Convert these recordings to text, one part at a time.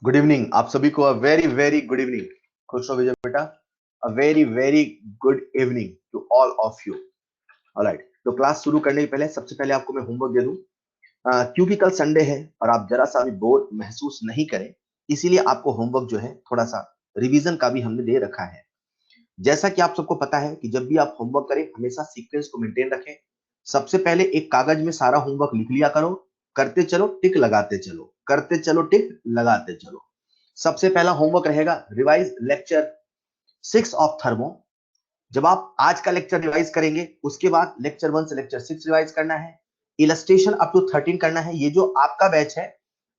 Good evening आप सभी को। A very very good evening. खुश रहो विजय बेटा। A very very good evening to all of you. Alright, तो क्लास शुरू करने के पहले सबसे पहले आपको मैं होमवर्क दे दूं। क्योंकि कल संडे है और आप जरा सा भी बोर महसूस नहीं करें, इसीलिए आपको होमवर्क जो है थोड़ा सा रिवीजन का भी हमने दे रखा है। जैसा कि आप सबको पता है कि जब भी आप होमवर्क करें हमेशा सीक्वेंस को मेंटेन रखें। सबसे पहले एक कागज में सारा होमवर्क लिख लिया करो, करते चलो टिक लगाते चलो, करते चलो टिक लगाते चलो। सबसे पहला होमवर्क रहेगा रिवाइज लेक्चर 6 ऑफ थर्मो। जब आप आज का लेक्चर रिवाइज करेंगे उसके बाद लेक्चर 1 से लेक्चर 6 रिवाइज करना है। इलस्ट्रेशन अप टू 13 करना है। ये जो आपका बैच है,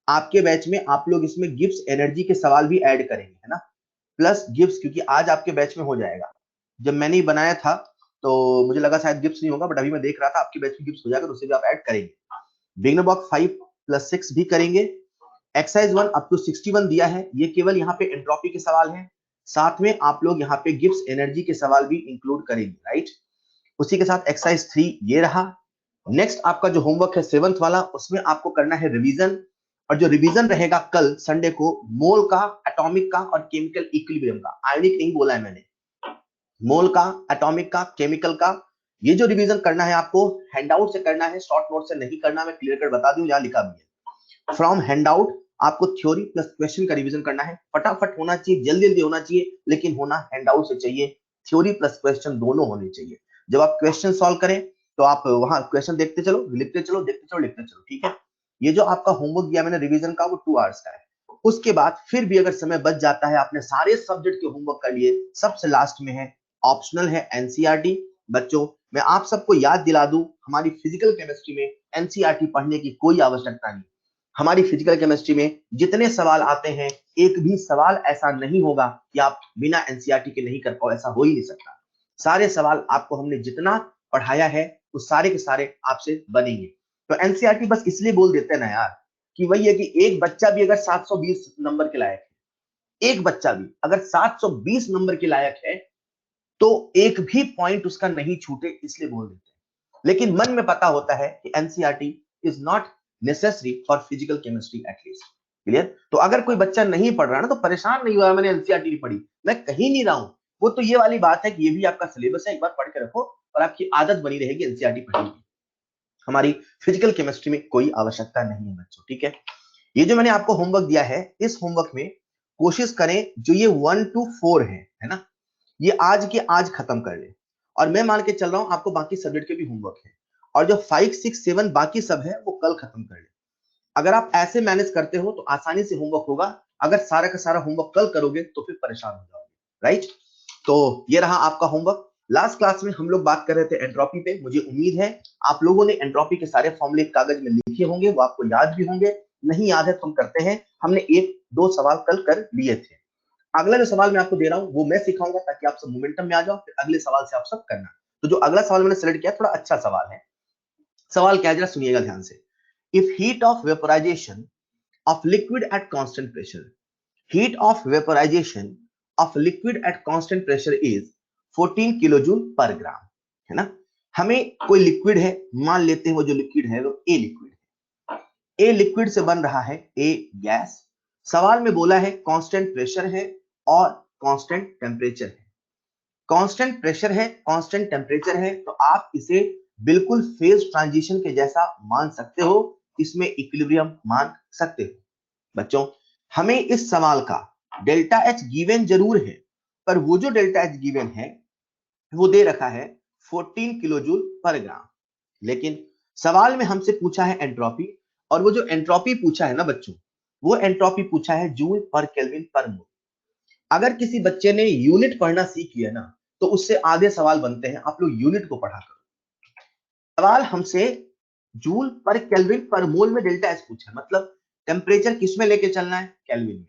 आपके बैच में आप लोग इसमें गिब्स एनर्जी के सवाल भी ऐड करेंगे, है ना, प्लस गिब्स, क्योंकि आज आपके बैच में हो जाएगा। जब मैंने ही बनाया था तो मुझे लगा शायद गिब्स नहीं होगा, बट अभी मैं देख रहा था आपके बैच में गिब्स हो जाएगा, तो उसे भी आप ऐड करेंगे। बिगनर बॉक्स 5+6 भी करेंगे। एक्सरसाइज 1 अप टू 61 दिया है, ये केवल यहाँ पे एंट्रोपी के सवाल हैं। साथ में आप लोग यहाँ पे गिब्स एनर्जी के सवाल भी इंक्लूड करेंगे, राइट। उसी के साथ एक्सरसाइज 3 ये रहा। नेक्स्ट आपका जो होमवर्क है 7th वाला, उसमें आपको करना है रिवीजन। और जो रिवीजन रहेगा कल संडे को, मोल का, एटॉमिक का और केमिकल इक्विलिब्रियम का। आयोनिक नहीं बोला है मैंने, मोल का, एटॉमिक का, केमिकल का। ये जो रिवीजन करना है आपको हैंडआउट से करना है, शॉर्ट नोट से नहीं करना। मैं क्लियर कट बता दूं, यहाँ लिखा भी है फ्रॉम हैंडआउट। आपको थ्योरी प्लस क्वेश्चन का रिवीजन करना है। फटाफट होना चाहिए, जल्दी जल्दी होना चाहिए, लेकिन होना हैंडआउट से चाहिए। थ्योरी प्लस क्वेश्चन दोनों होने चाहिए। जब आप क्वेश्चन सॉल्व करें तो आप वहां क्वेश्चन देखते चलो, लिखते चलो, देखते चलो, लिखते चलो, ठीक है। ये जो आपका होमवर्क दिया मैंने रिवीजन का, वो 2 आवर्स का है। उसके बाद फिर भी अगर समय बच जाता है, आपने सारे सब्जेक्ट के होमवर्क कर लिए, सबसे लास्ट में है ऑप्शनल है एनसीईआरटी। बच्चों, मैं आप सबको याद दिला दूं, हमारी फिजिकल केमिस्ट्री में एनसीईआरटी पढ़ने की कोई आवश्यकता नहीं। हमारी फिजिकल केमिस्ट्री में जितने सवाल आते हैं, एक भी सवाल ऐसा नहीं होगा कि आप बिना एनसीईआरटी के नहीं कर पाओ, ऐसा हो ही नहीं सकता। सारे सवाल आपको हमने जितना पढ़ाया है वो सारे के सारे आपसे बनेंगे। तो एनसीईआरटी बस इसलिए बोल देते हैं ना यार, कि वही है कि एक बच्चा भी अगर 720 नंबर के लायक है, एक बच्चा भी अगर 720 नंबर के लायक है, तो एक भी पॉइंट उसका नहीं छूटे, इसलिए बोल देते हैं। लेकिन मन में पता होता है कि NCERT is not necessary for physical chemistry at least. Clear. तो अगर कोई बच्चा नहीं पढ़ रहा ना, तो परेशान नहीं हुआ मैंने एनसीईआरटी नहीं पढ़ी, मैं कहीं नहीं रहा हूं। वो तो ये वाली बात है कि ये भी आपका सिलेबस है, एक बार पढ़ के रखो और आपकी आदत बनी रहेगी एनसीईआरटी पढ़ने की। हमारी फिजिकल केमिस्ट्री में कोई आवश्यकता नहीं है बच्चों, ठीक है। ये जो मैंने आपको होमवर्क दिया है, इस होमवर्क में कोशिश करें जो ये 1 to 4 है ना, ये आज के आज खत्म कर ले। और मैं मान के चल रहा हूं आपको बाकी सब्जेक्ट के भी होमवर्क है, और जो 5, 6, 7 बाकी सब है वो कल खत्म कर ले। अगर आप ऐसे मैनेज करते हो तो आसानी से होमवर्क होगा। अगर सारा का सारा होमवर्क कल करोगे तो फिर परेशान हो जाओगे, राइट। तो ये रहा आपका होमवर्क। लास्ट क्लास में हम लोग बात कर रहे थे एंट्रोपी पे। मुझे उम्मीद है आप लोगों ने एंट्रोपी के सारे फॉर्मूले कागज में लिखे होंगे, वो आपको याद भी होंगे। नहीं याद है तो हम करते हैं, हमने 1-2 सवाल कल कर लिए थे। अगला जो सवाल मैं आपको दे रहा हूं वो मैं सिखाऊंगा, ताकि आप सब मोमेंटम में आ जाओ, फिर अगले सवाल से आप सब करना। तो जो अगला सवाल मैंने सेलेक्ट किया थोड़ा अच्छा सवाल है। सवाल क्या है जरा सुनिएगा ध्यान से। If heat of vaporisation of liquid at constant pressure, heat of vaporization of liquid at constant pressure is 14 kilojoule पर ग्राम, है ना। हमें कोई लिक्विड है, मान लेते हैं वो जो लिक्विड है वो ए लिक्विड है। ए लिक्विड से बन रहा है ए गैस। सवाल में बोला है कांस्टेंट प्रेशर है और कांस्टेंट टेम्परेचर है। कांस्टेंट प्रेशर है, कांस्टेंट टेम्परेचर है, तो आप इसे बिल्कुल फेज ट्रांजिशन के जैसा मान सकते हो, इसमें इक्विलिब्रियम मान सकते हो। बच्चों, हमें इस सवाल का डेल्टा एच गिवन जरूर है, पर वो जो डेल्टा एच गिवन है वो दे रखा है 14 किलोजूल पर ग्राम। लेकिन सवाल में हमसे पूछा है एंट्रोपी, और वो जो एंट्रोपी पूछा है ना बच्चों, वो एंट्रोपी पूछा है जूल पर केल्विन पर मोल। अगर किसी बच्चे ने यूनिट पढ़ना सीख लिया ना, तो उससे आधे सवाल बनते हैं। आप लोग यूनिट को पढ़ा करो। सवाल हमसे जूल पर केल्विन पर मोल में डेल्टा एच पूछा, मतलब टेम्परेचर किस में लेके चलना है, केल्विन में।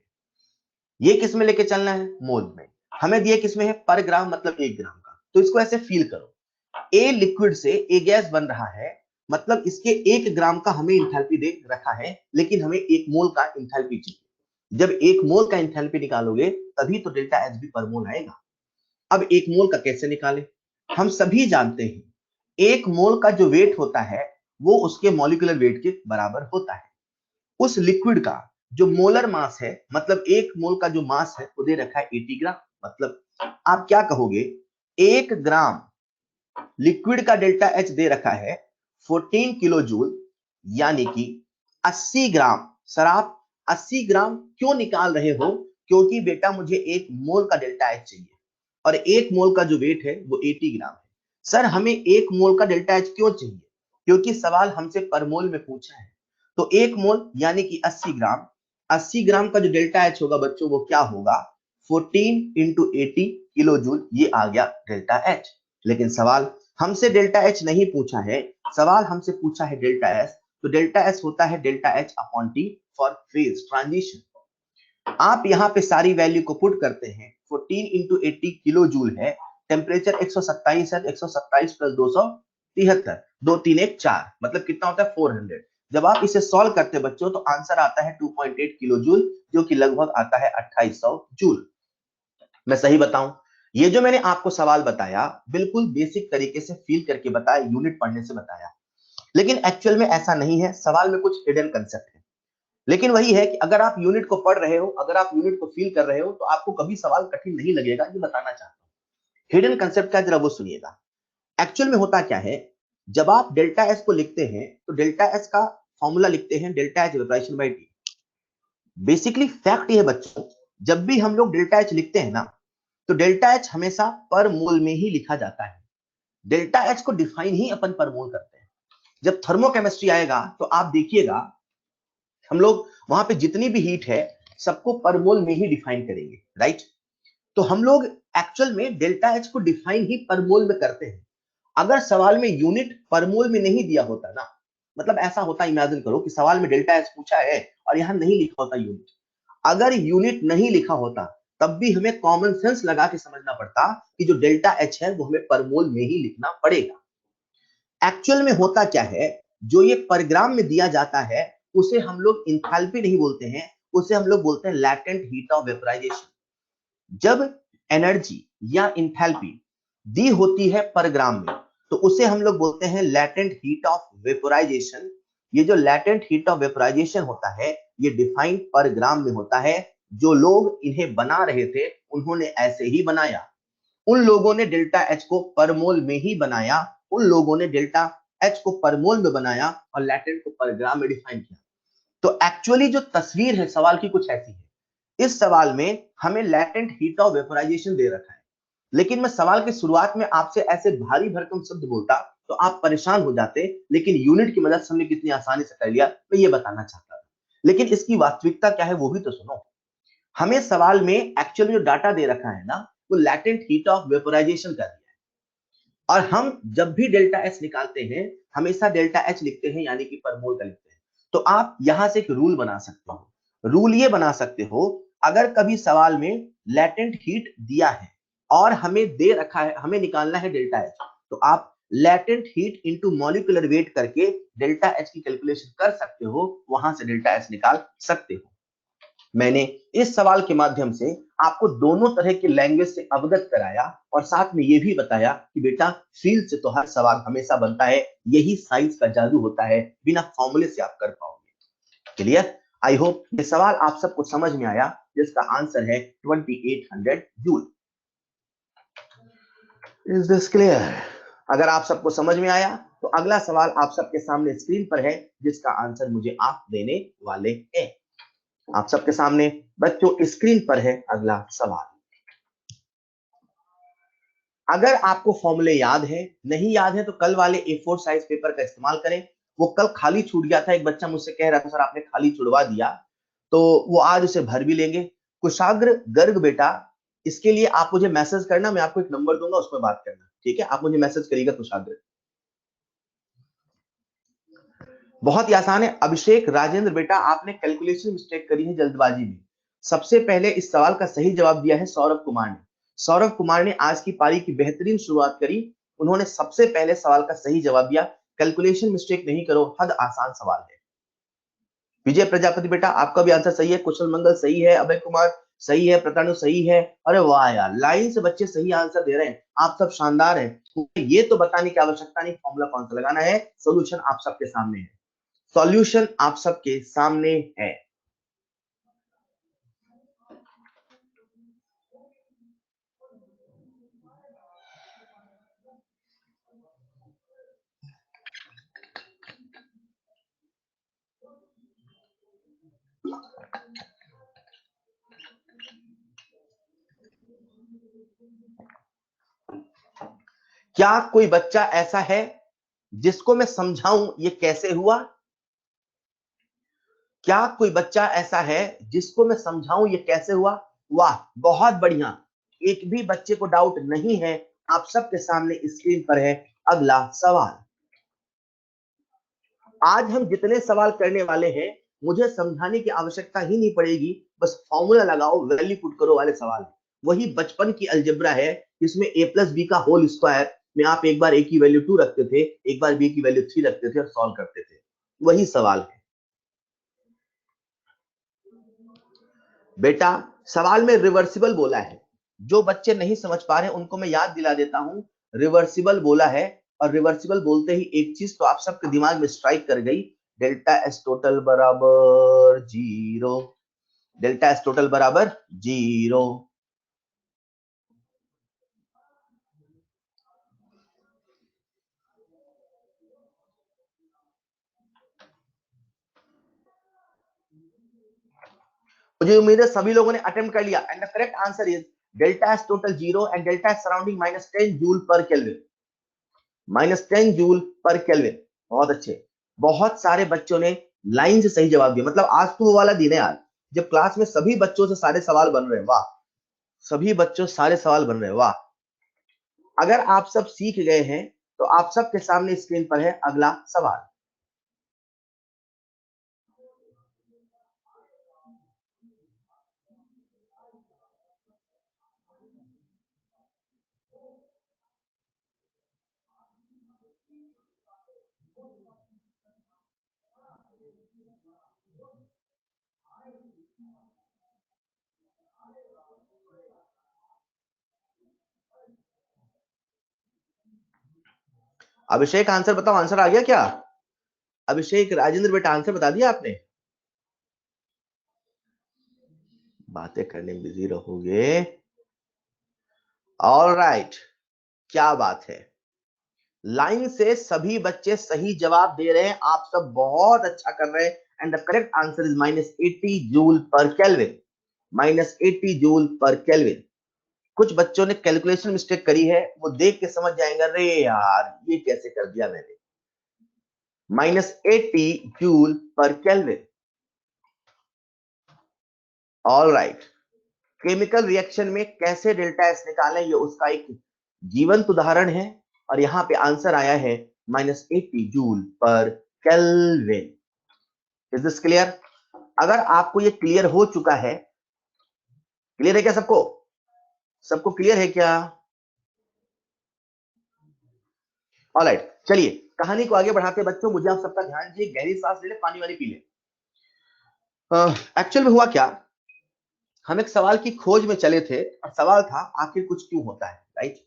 ये किस में लेके चलना है, मोल में। हमें दिए किस में है, पर ग्राम, मतलब 1 ग्राम का। तो इसको ऐसे फील करो, ए लिक्विड से ए गैस बन रहा है, मतलब इसके 1 ग्राम का हमें इंथैल्पी दे रखा है, लेकिन हमें 1 मोल का इंथैल्पी चाहिए। जब 1 मोल का इंथैल्पी निकालोगे तभी तो डेल्टा एच भी पर मोल आएगा। अब 1 मोल का कैसे निकाले, हम सभी जानते हैं 1 मोल का जो वेट होता है वो उसके मॉलिक्यूलर वेट के बराबर होता है। उस लिक्विड का जो मोलर मास है, मतलब एक मोल का जो मास है वो दे रखा है 80 ग्राम। मतलब आप क्या कहोगे, 1 ग्राम लिक्विड का डेल्टा एच दे रखा है 14 किलो जूल, यानी कि 80 ग्राम। सर आप 80 ग्राम क्यों निकाल रहे हो? क्योंकि बेटा मुझे 1 मोल का डेल्टा एच चाहिए और 1 मोल का जो वेट है वो 80 ग्राम है। सर हमें 1 मोल का डेल्टा एच क्यों चाहिए? क्योंकि सवाल हमसे पर मोल में पूछा है। तो 1 मोल यानी कि 80 ग्राम, 80 ग्राम का जो डेल्टा एच होगा बच्चों वो क्या होगा, 14 इंटू 80 किलो जूल, ये आ गया डेल्टा एच। लेकिन सवाल हमसे डेल्टा एच नहीं पूछा है, सवाल हमसे पूछा है डेल्टा एस। तो डेल्टा एस होता है delta H upon T for phase transition. आप यहाँ पे सारी वैल्यू को पुट करते हैं, 14 इंटू 80 किलो जूल है, टेम्परेचर 127 है, 127 प्लस 273, 2 3 1 4, मतलब कितना होता है 400। जब आप इसे सॉल्व करते हैं बच्चों तो आंसर आता है 2.8 किलो जूल, जो कि लगभग आता है 2800 जूल। मैं सही बताऊं, ये जो मैंने आपको सवाल बताया बिल्कुल बेसिक तरीके से फील करके बताया, यूनिट पढ़ने से बताया, लेकिन एक्चुअल में ऐसा नहीं है। सवाल में कुछ हिडन कंसेप्ट है। लेकिन वही है कि अगर आप यूनिट को पढ़ रहे हो, अगर आप यूनिट को फील कर रहे हो तो आपको कभी सवाल कठिन नहीं लगेगा, ये बताना चाहता हूं। हिडन कंसेप्ट क्या, जरा वो सुनिएगा। एक्चुअल में होता क्या है, जब आप डेल्टा एस को लिखते हैं तो डेल्टा एस का फॉर्मूला लिखते हैं delta H vaporisation by T. Basically fact ये है बच्चों, जब भी हम लोग डेल्टा एच लिखते हैं ना, तो डेल्टा एच हमेशा पर मोल में ही लिखा जाता है। डेल्टा एच को डिफाइन ही अपन पर मोल करते हैं। जब थर्मोकेमिस्ट्री आएगा तो आप देखिएगा, हम लोग वहां पे जितनी भी हीट है सबको पर मोल में ही डिफाइन करेंगे, राइट? तो हम लोग एक्चुअल में डेल्टा एच को डिफाइन ही पर मोल में करते हैं। अगर सवाल में यूनिट पर मोल में नहीं दिया होता ना, मतलब ऐसा होता, इमेजिन करो कि सवाल में डेल्टा एच पूछा है और यहां नहीं लिखा होता यूनिट, अगर यूनिट नहीं लिखा होता तब भी हमें कॉमन सेंस लगा के समझना पड़ता कि जो डेल्टा एच है वो हमें पर मोल में ही लिखना पड़ेगा। एक्चुअल में होता क्या है, जो ये पर ग्राम में दिया जाता है उसे हम लोग इंथैल्पी नहीं बोलते हैं, उसे हम लोग बोलते हैं लैटेंट हीट ऑफ वेपराइजेशन। जब एनर्जी या इंथैल्पी दी होती है पर ग्राम में तो उसे हम लोग बोलते हैं लैटेंट हीट ऑफ वेपोराइजेशन। ये जो लैटेंट हीट ऑफ वेपोराइजेशन होता है ये डिफाइंड पर ग्राम में होता है। जो लोग इन्हें बना रहे थे उन्होंने ऐसे ही बनाया, उन लोगों ने डेल्टा एच को पर मोल में ही बनाया, उन लोगों ने डेल्टा एच को पर मोल में बनाया और लैटेंट को पर ग्राम में डिफाइन किया। तो एक्चुअली जो तस्वीर है सवाल की कुछ ऐसी है। इस सवाल में हमें लैटेंट हीट ऑफ वेपोराइजेशन दे रखा है, लेकिन मैं सवाल की शुरुआत में आपसे ऐसे भारी भरकम शब्द बोलता तो आप परेशान हो जाते, लेकिन यूनिट की मदद से हमने कितनी आसानी से कर लिया, मैं ये बताना चाहता था। लेकिन इसकी वास्तविकता क्या है वो भी तो सुनो। हमें सवाल में एक्चुअली जो डाटा दे रखा है ना वो लैटेंट हीट ऑफ वेपोराइजेशन का दिया है, और हम जब भी डेल्टा एच निकालते हैं हमेशा डेल्टा एच लिखते हैं यानी कि पर मोल का लिखते हैं। तो आप यहां से एक रूल बना सकते हो, रूल ये बना सकते हो, अगर कभी सवाल में लैटेंट हीट दिया है और हमें दे रखा है, हमें निकालना है डेल्टा एच, तो आप latent heat into molecular weight करके डेल्टा एच की कैलकुलेशन कर सकते हो, वहां से डेल्टा एच निकाल सकते हो। मैंने इस सवाल के माध्यम से आपको दोनों तरह के लैंग्वेज से अवगत कराया और साथ में यह भी बताया कि बेटा फील्ड से तो हर सवाल हमेशा बनता है, यही साइंस का जादू होता है, बिना फॉर्मूले से आप कर पाओगे। क्लियर? आई होप ये सवाल आप सबको समझ में आया, जिसका आंसर है 2800 जूल। Is this clear? अगर आप सबको समझ में आया तो अगला सवाल आप सबके सामने स्क्रीन पर है, जिसका आंसर मुझे आप देने वाले हैं। आप सबके सामने बच्चों स्क्रीन पर है अगला सवाल। अगर आपको फॉर्मूले याद है, नहीं याद है तो कल वाले A4 साइज पेपर का इस्तेमाल करें। वो कल खाली छूट गया था, एक बच्चा मुझसे कह रहा था सर आपने खाली छुड़वा दिया, तो वो आज उसे भर भी लेंगे। कुशाग्र गर्ग बेटा, इसके लिए आप मुझे मैसेज करना, मैं आपको एक नंबर दूंगा उसमें बात करना, ठीक है? आप मुझे मैसेज करिएगा कुशाग्र। बहुत ही आसान है। अभिषेक राजेंद्र बेटा, आपने कैलकुलेशन मिस्टेक करी है जल्दबाजी में। सबसे पहले इस सवाल का सही जवाब दिया है सौरभ कुमार ने। सौरभ कुमार ने आज की पारी की बेहतरीन शुरुआत करी, उन्होंने सबसे पहले सवाल का सही जवाब दिया। कैलकुलेशन मिस्टेक नहीं करो, हद आसान सवाल है। विजय प्रजापति बेटा, आपका भी आंसर सही है। कुशल मंगल सही है, अभय कुमार सही है, प्रतानु सही है। अरे वाह यार, लाइन से बच्चे सही आंसर दे रहे हैं, आप सब शानदार हैं। ये तो बताने की आवश्यकता नहीं फॉर्मूला कौन सा लगाना है, सोल्यूशन आप सबके सामने है, सॉल्यूशन आप सबके सामने है। क्या कोई बच्चा ऐसा है जिसको मैं समझाऊं ये कैसे हुआ? क्या कोई बच्चा ऐसा है जिसको मैं समझाऊं ये कैसे हुआ? वाह, बहुत बढ़िया। एक भी बच्चे को डाउट नहीं है। आप सबके सामने स्क्रीन पर है अगला सवाल। आज हम जितने सवाल करने वाले हैं मुझे समझाने की आवश्यकता ही नहीं पड़ेगी, बस फॉर्मूला लगाओ, वैल्यू पुट करो वाले सवाल। वही बचपन की अलजेब्रा है जिसमें a प्लस बी का होल स्क्वायर में आप एक बार a की वैल्यू 2 रखते थे, एक बार b की वैल्यू 3 रखते थे और सॉल्व करते थे। वही सवाल है बेटा। सवाल में रिवर्सिबल बोला है। जो बच्चे नहीं समझ पा रहे उनको मैं याद दिला देता हूं, रिवर्सिबल बोला है। और रिवर्सिबल बोलते ही एक चीज तो आप सबके दिमाग में स्ट्राइक कर गई, डेल्टा एस टोटल बराबर 0। डेल्टा एस टोटल बराबर 0। मुझे उम्मीद है सभी लोगों ने अटेम्प्ट कर लिया। And the correct answer is delta S total 0 and delta S surrounding -10 joule पर केल्विन। -10 जूल पर केल्विन। बहुत अच्छे। बहुत सारे बच्चों ने लाइन से सही जवाब दिया। मतलब आज तो वो वाला दिन है यार जब क्लास में सभी बच्चों से सारे सवाल बन रहे हैं। वाह, सभी बच्चों से सारे सवाल बन रहे हैं। वाह। अगर आप सब सीख गए हैं तो आप सबके सामने स्क्रीन पर है अगला सवाल। अभिषेक आंसर बताओ, आंसर आ गया क्या? अभिषेक, राजेंद्र बेटा आंसर बता दिया आपने? बातें करने में बिजी रहोगे। ऑलराइट, क्या बात है। लाइन से सभी बच्चे सही जवाब दे रहे हैं। आप सब बहुत अच्छा कर रहे हैं। And the correct answer is -80 joule पर केल्विन। -80 जूल पर केल्विन। कुछ बच्चों ने कैलकुलेशन मिस्टेक करी है, वो देख के समझ जाएंगे अरे यार ये कैसे कर दिया मैंने। -80 जूल पर केल्विन। ऑलराइट, केमिकल रिएक्शन में कैसे डेल्टा एस निकालें ये उसका एक जीवंत उदाहरण है। और यहां पे आंसर आया है -80 जूल पर केल्विन। Is this clear? अगर आपको ये क्लियर हो चुका है, क्लियर है क्या सबको? सबको क्लियर है क्या? ऑलराइट, चलिए कहानी को आगे बढ़ाते बच्चों, मुझे आप सबका ध्यान दीजिए। गहरी सांस ले ले, पानी वाली पी ले। एक्चुअल में हुआ क्या, हम एक सवाल की खोज में चले थे और सवाल था आखिर कुछ क्यों होता है, राइट?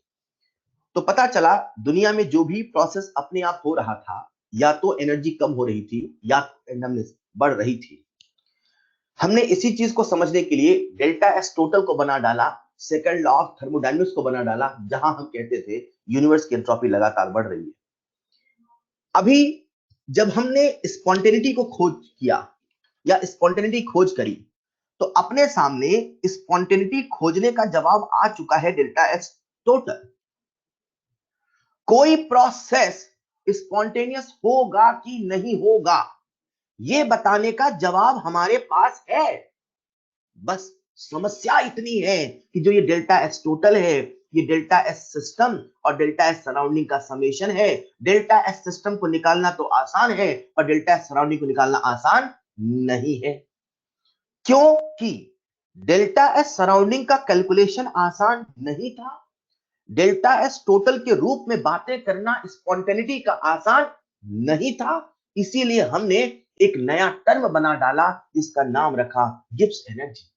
तो पता चला दुनिया में जो भी प्रोसेस अपने आप हो रहा था, या तो एनर्जी कम हो रही थी या रेंडमनेस बढ़ रही थी। हमने इसी चीज को समझने के लिए डेल्टा एस टोटल को बना डाला, सेकंड लॉ ऑफ थर्मोडायनेमिक्स को बना डाला, जहां हम कहते थे यूनिवर्स की एंट्रोपी लगातार बढ़ रही है। अभी जब हमने स्पॉन्टेनिटी को खोज किया या स्पॉन्टेनिटी खोज करी, तो अपने सामने स्पॉन्टेनिटी खोजने का जवाब आ चुका है डेल्टा एस टोटल। कोई प्रोसेस स्पॉन्टेनियस होगा कि नहीं होगा ये बताने का जवाब हमारे पास है। बस समस्या इतनी है कि जो ये डेल्टा एस टोटल है, ये डेल्टा एस सिस्टम और डेल्टा एस सराउंडिंग का समेशन है। डेल्टा एस सिस्टम को निकालना तो आसान है और डेल्टा एस सराउंडिंग को निकालना आसान नहीं है। क्योंकि डेल्टा एस सराउंडिंग का कैलकुलेशन आसान नहीं था। डेल्टा एस टोटल के रूप में बातें करना स्पॉन्टेनिटी का आसान नहीं था। इसीलिए हमने एक नया टर्म बना डाला जिसका नाम रखा गिब्स एनर्जी।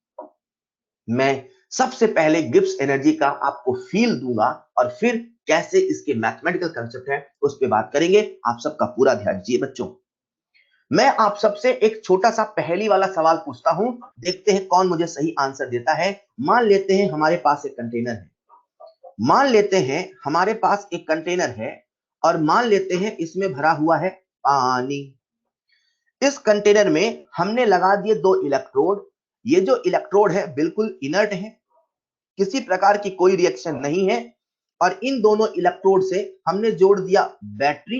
मैं सबसे पहले गिब्स एनर्जी का आपको फील दूंगा और फिर कैसे इसके मैथमेटिकल कंसेप्ट है उस पर बात करेंगे। आप सबका पूरा ध्यान दीजिए बच्चों। मैं आप सबसे एक छोटा सा पहेली वाला सवाल पूछता हूं, देखते हैं कौन मुझे सही आंसर देता है। मान लेते हैं हमारे पास एक कंटेनर है। मान लेते हैं हमारे पास एक कंटेनर है और मान लेते हैं इसमें भरा हुआ है पानी। इस कंटेनर में हमने लगा दिए 2 इलेक्ट्रोड। ये जो इलेक्ट्रोड है बिल्कुल इनर्ट है, किसी प्रकार की कोई रिएक्शन नहीं है। और इन दोनों इलेक्ट्रोड से हमने जोड़ दिया बैटरी।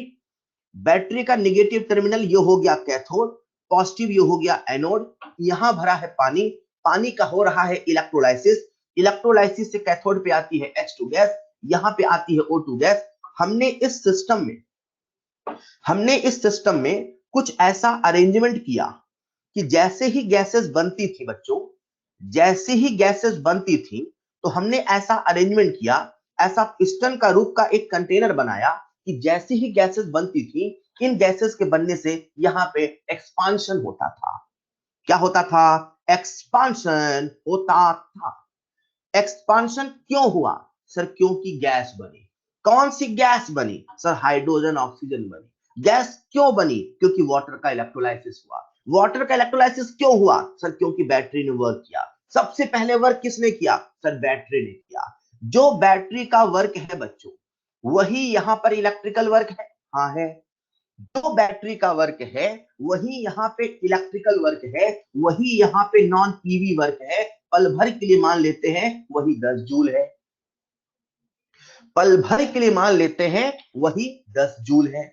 बैटरी का नेगेटिव टर्मिनल ये हो गया कैथोड, पॉजिटिव ये हो गया एनोड। यहां भरा है पानी, पानी का हो रहा है इलेक्ट्रोलाइसिस। इलेक्ट्रोलाइसिस से कैथोड पे आती है H2 गैस, यहां पे आती है O2 गैस। हमने इस सिस्टम में कुछ ऐसा अरेंजमेंट किया कि जैसे ही गैसेस बनती थी बच्चों, जैसे ही गैसेस बनती थी, तो हमने ऐसा अरेंजमेंट किया, ऐसा पिस्टन का रूप का एक कंटेनर बनाया कि जैसे ही गैसेस बनती थी, इन गैसेस के बनने से यहां पे एक्सपांशन होता था। क्या होता था? एक्सपांशन होता था। एक्सपांशन क्यों हुआ? सर क्योंकि गैस बनी। कौन सी गैस बनी? सर हाइड्रोजन ऑक्सीजन बनी। गैस क्यों बनी? क्योंकि वाटर का इलेक्ट्रोलाइसिस हुआ। वाटर का इलेक्ट्रोलाइसिस क्यों हुआ? सर क्योंकि बैटरी ने वर्क किया। सबसे पहले वर्क किसने किया? सर बैटरी ने किया। जो बैटरी का वर्क है बच्चों, वही यहां पर इलेक्ट्रिकल वर्क है। हाँ है। जो बैटरी का वर्क है वही यहाँ पे इलेक्ट्रिकल वर्क है, वही यहाँ पे नॉन पीवी वर्क है। पल भर के लिए मान लेते हैं वही 10 जूल है। पल भर के लिए मान लेते हैं वही 10 जूल है।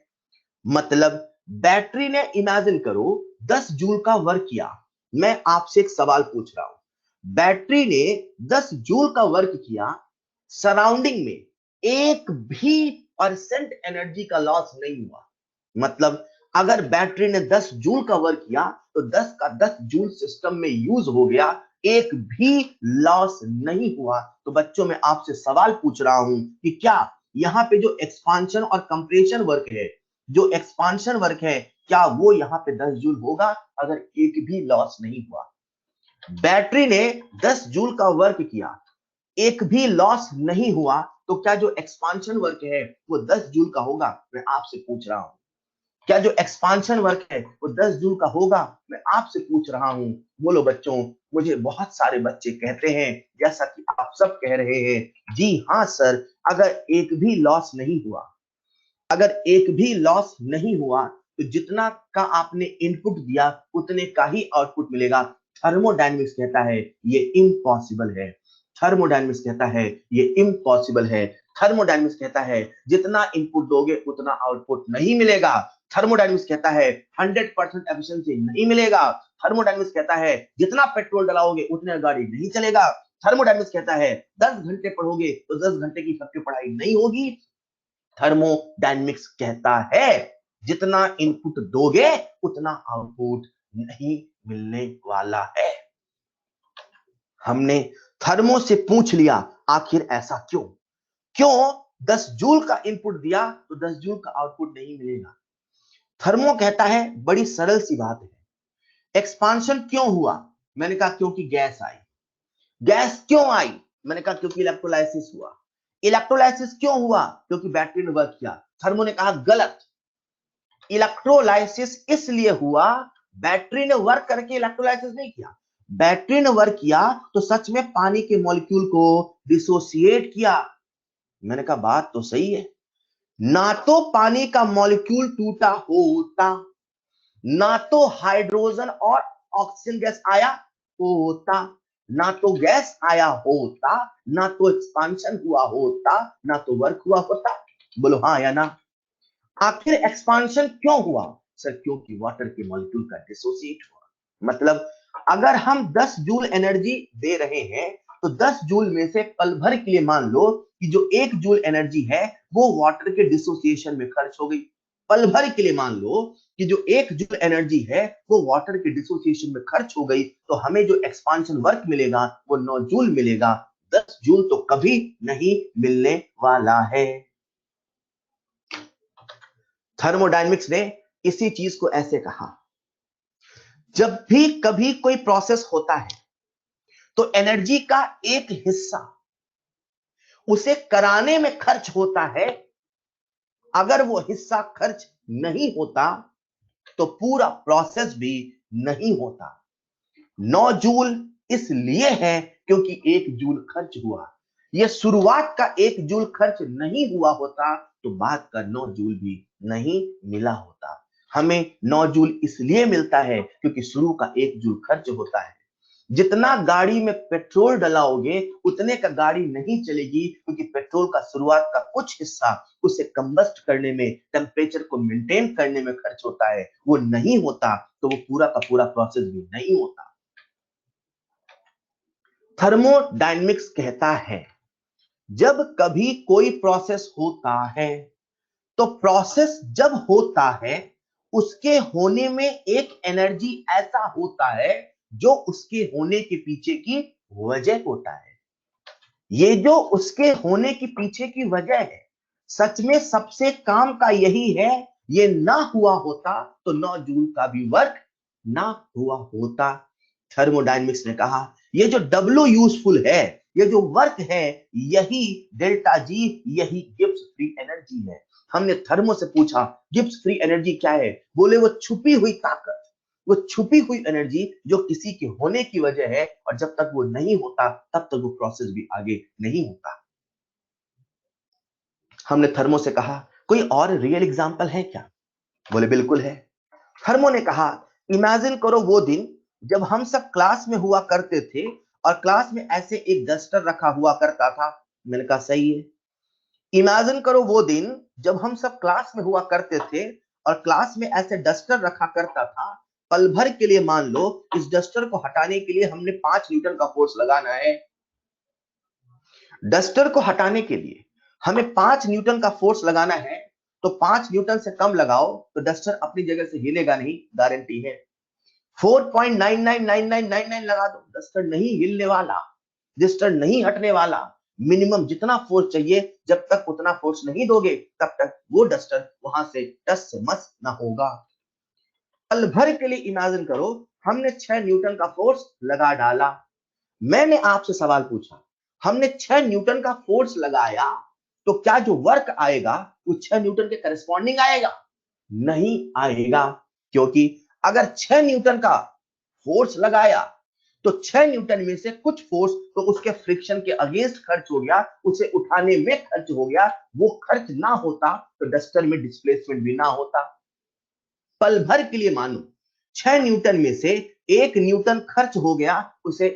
मतलब बैटरी ने, इमेजिन करो, 10 जूल का वर्क किया। मैं आपसे एक सवाल पूछ रहा हूं, बैटरी ने 10 जूल का वर्क किया, सराउंडिंग में एक भी परसेंट एनर्जी का लॉस नहीं हुआ। मतलब अगर बैटरी ने 10 जूल का वर्क किया तो 10 का 10 जूल सिस्टम में यूज हो गया, एक भी लॉस नहीं हुआ। तो बच्चों मैं आपसे सवाल पूछ रहा हूं कि क्या यहाँ पे जो एक्सपांशन और कंप्रेशन वर्क है, जो एक्सपांशन वर्क है, क्या वो यहाँ पे 10 जूल होगा अगर एक भी लॉस नहीं हुआ? बैटरी ने 10 जूल का वर्क किया, एक भी लॉस नहीं हुआ, तो क्या जो एक्सपांशन वर्क है वो 10 जूल का होगा? मैं आपसे पूछ रहा हूं, क्या जो एक्सपांशन वर्क है वो 10 जूल का होगा? मैं आपसे पूछ रहा हूं। बोलो बच्चों। मुझे बहुत सारे बच्चे कहते हैं, जैसा कि आप सब कह रहे हैं, जी हाँ सर, अगर एक भी लॉस नहीं हुआ, अगर एक भी लॉस नहीं हुआ, तो जितना का आपने इनपुट दिया उतने का ही आउटपुट मिलेगा। थर्मोडायनेमिक्स कहता है ये इम्पॉसिबल है। थर्मोडायनेमिक्स कहता है ये इम्पॉसिबल है। थर्मोडायनेमिक्स कहता है जितना इनपुट दोगे उतना आउटपुट नहीं मिलेगा। थर्मोडायनेमिक्स कहता है 100% एफिशिएंसी नहीं मिलेगा। थर्मोडायनेमिक्स कहता है जितना पेट्रोल डलाओगे उतने गाड़ी नहीं चलेगा। थर्मोडायनेमिक्स कहता है 10 घंटे पढ़ोगे तो 10 घंटे की सबकी पढ़ाई नहीं होगी। थर्मोडायनेमिक्स कहता है जितना इनपुट दोगे उतना आउटपुट नहीं मिलने वाला है। हमने थर्मो से पूछ लिया आखिर ऐसा क्यों? क्यों 10 जूल का इनपुट दिया तो 10 जूल का आउटपुट नहीं मिलेगा? थर्मो कहता है बड़ी सरल सी बात है। एक्सपांशन क्यों हुआ? मैंने कहा क्योंकि गैस आई। गैस क्यों आई? मैंने कहा क्योंकि इलेक्ट्रोलाइसिस हुआ। इलेक्ट्रोलाइसिस क्यों हुआ? क्योंकि बैटरी ने वर्क किया। थर्मो ने कहा गलत, इलेक्ट्रोलाइसिस इसलिए हुआ, बैटरी ने वर्क करके इलेक्ट्रोलाइसिस नहीं किया। बैटरी ने वर्क किया तो सच में पानी के मॉलिक्यूल को डिसोसिएट किया। मैंने कहा बात तो सही है, ना तो पानी का मॉलिक्यूल टूटा होता, ना तो हाइड्रोजन और ऑक्सीजन गैस आया होता, ना तो गैस आया होता, ना तो एक्सपांशन हुआ होता, ना तो वर्क हुआ होता। बोलो हाँ या ना? आखिर एक्सपांशन क्यों हुआ? सर क्योंकि वाटर के मॉलिक्यूल का डिसोसिएट हुआ। मतलब अगर हम 10 जूल एनर्जी दे रहे हैं तो 10 जूल में से पल भर के लिए मान लो कि जो 1 जूल एनर्जी है वो वाटर के डिसोसिएशन में खर्च हो गई। पल भर के लिए मान लो कि जो 1 जूल एनर्जी है वो वाटर के डिसोसिएशन में खर्च हो गई, तो हमें जो एक्सपांशन वर्क मिलेगा वो 9 जूल मिलेगा। 10 जूल तो कभी नहीं मिलने वाला है। थर्मोडायनेमिक्स ने इसी चीज को ऐसे कहा, जब भी कभी कोई प्रोसेस होता है तो एनर्जी का एक हिस्सा उसे कराने में खर्च होता है। अगर वो हिस्सा खर्च नहीं होता तो पूरा प्रोसेस भी नहीं होता। 9 जूल इसलिए है क्योंकि 1 जूल खर्च हुआ। यह शुरुआत का 1 जूल खर्च नहीं हुआ होता तो बाद का 9 जूल भी नहीं मिला होता। हमें 9 जूल इसलिए मिलता है क्योंकि शुरू का 1 जूल खर्च होता है। जितना गाड़ी में पेट्रोल डलाओगे उतने का गाड़ी नहीं चलेगी, क्योंकि पेट्रोल का शुरुआत का कुछ हिस्सा उसे कंबस्ट करने में, टेम्परेचर को मेंटेन करने में खर्च होता है। वो नहीं होता तो वो पूरा का पूरा प्रोसेस भी नहीं होता। थर्मोडायनेमिक्स कहता है जब कभी कोई प्रोसेस होता है तो प्रोसेस जब होता है उसके होने में एक एनर्जी ऐसा होता है जो उसके होने के पीछे की वजह होता है। ये जो उसके होने की पीछे की वजह है, सच में सबसे काम का यही है। ये ना हुआ होता तो 9 जूल का भी वर्क ना हुआ होता। थर्मोडायनेमिक्स ने कहा ये जो W यूजफुल है, ये जो वर्क है, यही डेल्टा जी, यही गिब्स फ्री एनर्जी है। हमने थर्मो से पूछा गिब्स फ्री एनर्जी क्या है? बोले वो छुपी हुई ताकत, वो छुपी हुई एनर्जी जो किसी के होने की वजह है, और जब तक वो नहीं होता तब तक वो प्रोसेस भी आगे नहीं होता। हमने थर्मो से कहा कोई और रियल एग्जांपल है क्या? बोले बिल्कुल है। थर्मो ने कहा इमेजिन करो वो दिन जब हम सब क्लास में हुआ करते थे और क्लास में ऐसे एक डस्टर रखा हुआ करता था। मैंने कहा सही है। इमेजिन करो वो दिन जब हम सब क्लास में हुआ करते थे और क्लास में ऐसे डस्टर रखा करता था। पल भर के लिए मान लो इस डस्टर को हटाने के लिए हमने 5 न्यूटन का फोर्स लगाना है। डस्टर को हटाने के लिए हमें 5 न्यूटन का फोर्स लगाना है, तो 5 न्यूटन से कम लगाओ तो डस्टर अपनी जगह से हिलेगा नहीं, गारंटी है। 4.999999 लगा दो, डस्टर नहीं हिलने वाला, डस्टर नहीं हटने वाला। मिनिमम जितना फोर्स चाहिए, जब तक उतना फोर्स नहीं दोगे तब तक वो डस्टर वहां से टस से मस ना होगा। पल भर के लिए इमेजिन करो हमने 6 न्यूटन का फोर्स लगा डाला। मैंने आपसे सवाल पूछा हमने 6 न्यूटन का फोर्स लगाया तो क्या जो वर्क आएगा वो 6 न्यूटन के करस्पॉन्डिंग आएगा? नहीं आएगा, क्योंकि अगर 6 न्यूटन का फोर्स लगाया तो 6 न्यूटन में से कुछ फोर्स तो उसके फ्रिक्शन के अगेंस्ट खर्च हो गया, उसे उठाने में खर्च हो गया। वो खर्च ना होता तो डस्टर में डिस्प्लेसमेंट भी ना होता। पल भर के लिए मानो 6 न्यूटन में से 1 न्यूटन खर्च हो गया उसे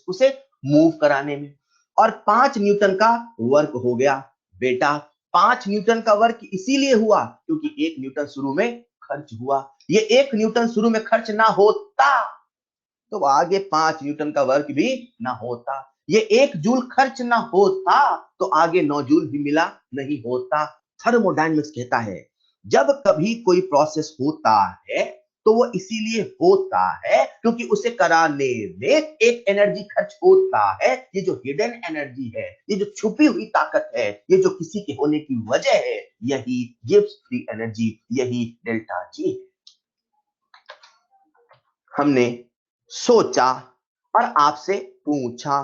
उसे मूव कराने में, और 5 न्यूटन का वर्क हो गया। बेटा 5 न्यूटन का वर्क इसीलिए हुआ क्योंकि 1 न्यूटन शुरू में खर्च हुआ। ये 1 न्यूटन शुरू में खर्च ना होता तो आगे 5 न्यूटन का वर्क भी ना होता। ये 1 जूल खर्च ना होता तो आगे 9 जूल भी मिला नहीं होता। थर्मोडायनेमिक्स कहता है जब कभी कोई प्रोसेस होता है तो वो इसीलिए होता है क्योंकि उसे कराने में एक एनर्जी खर्च होता है। ये जो हिडन एनर्जी है, ये जो छुपी हुई ताकत है, ये जो किसी के होने की वजह है, यही गिब्स फ्री एनर्जी, यही डेल्टा जी है। हमने सोचा और आपसे पूछा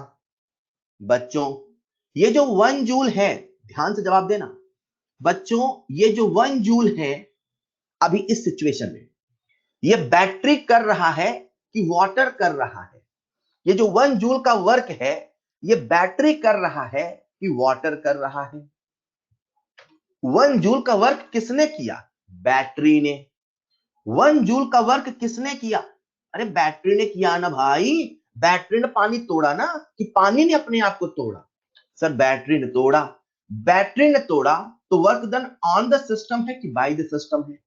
बच्चों ये जो 1 जूल है, ध्यान से जवाब देना बच्चों, ये जो 1 जूल है अभी इस सिचुएशन में ये बैटरी कर रहा है कि वाटर कर रहा है? ये जो 1 जूल का वर्क है ये बैटरी कर रहा है कि वाटर कर रहा है? 1 जूल का वर्क किसने किया? बैटरी ने। 1 जूल का वर्क किसने किया? अरे बैटरी ने किया ना भाई। बैटरी ने पानी तोड़ा ना, कि पानी ने अपने आप को तोड़ा? सर बैटरी ने तोड़ा। बैटरी ने तोड़ा तो work done on the system है कि बाय द सिस्टम है?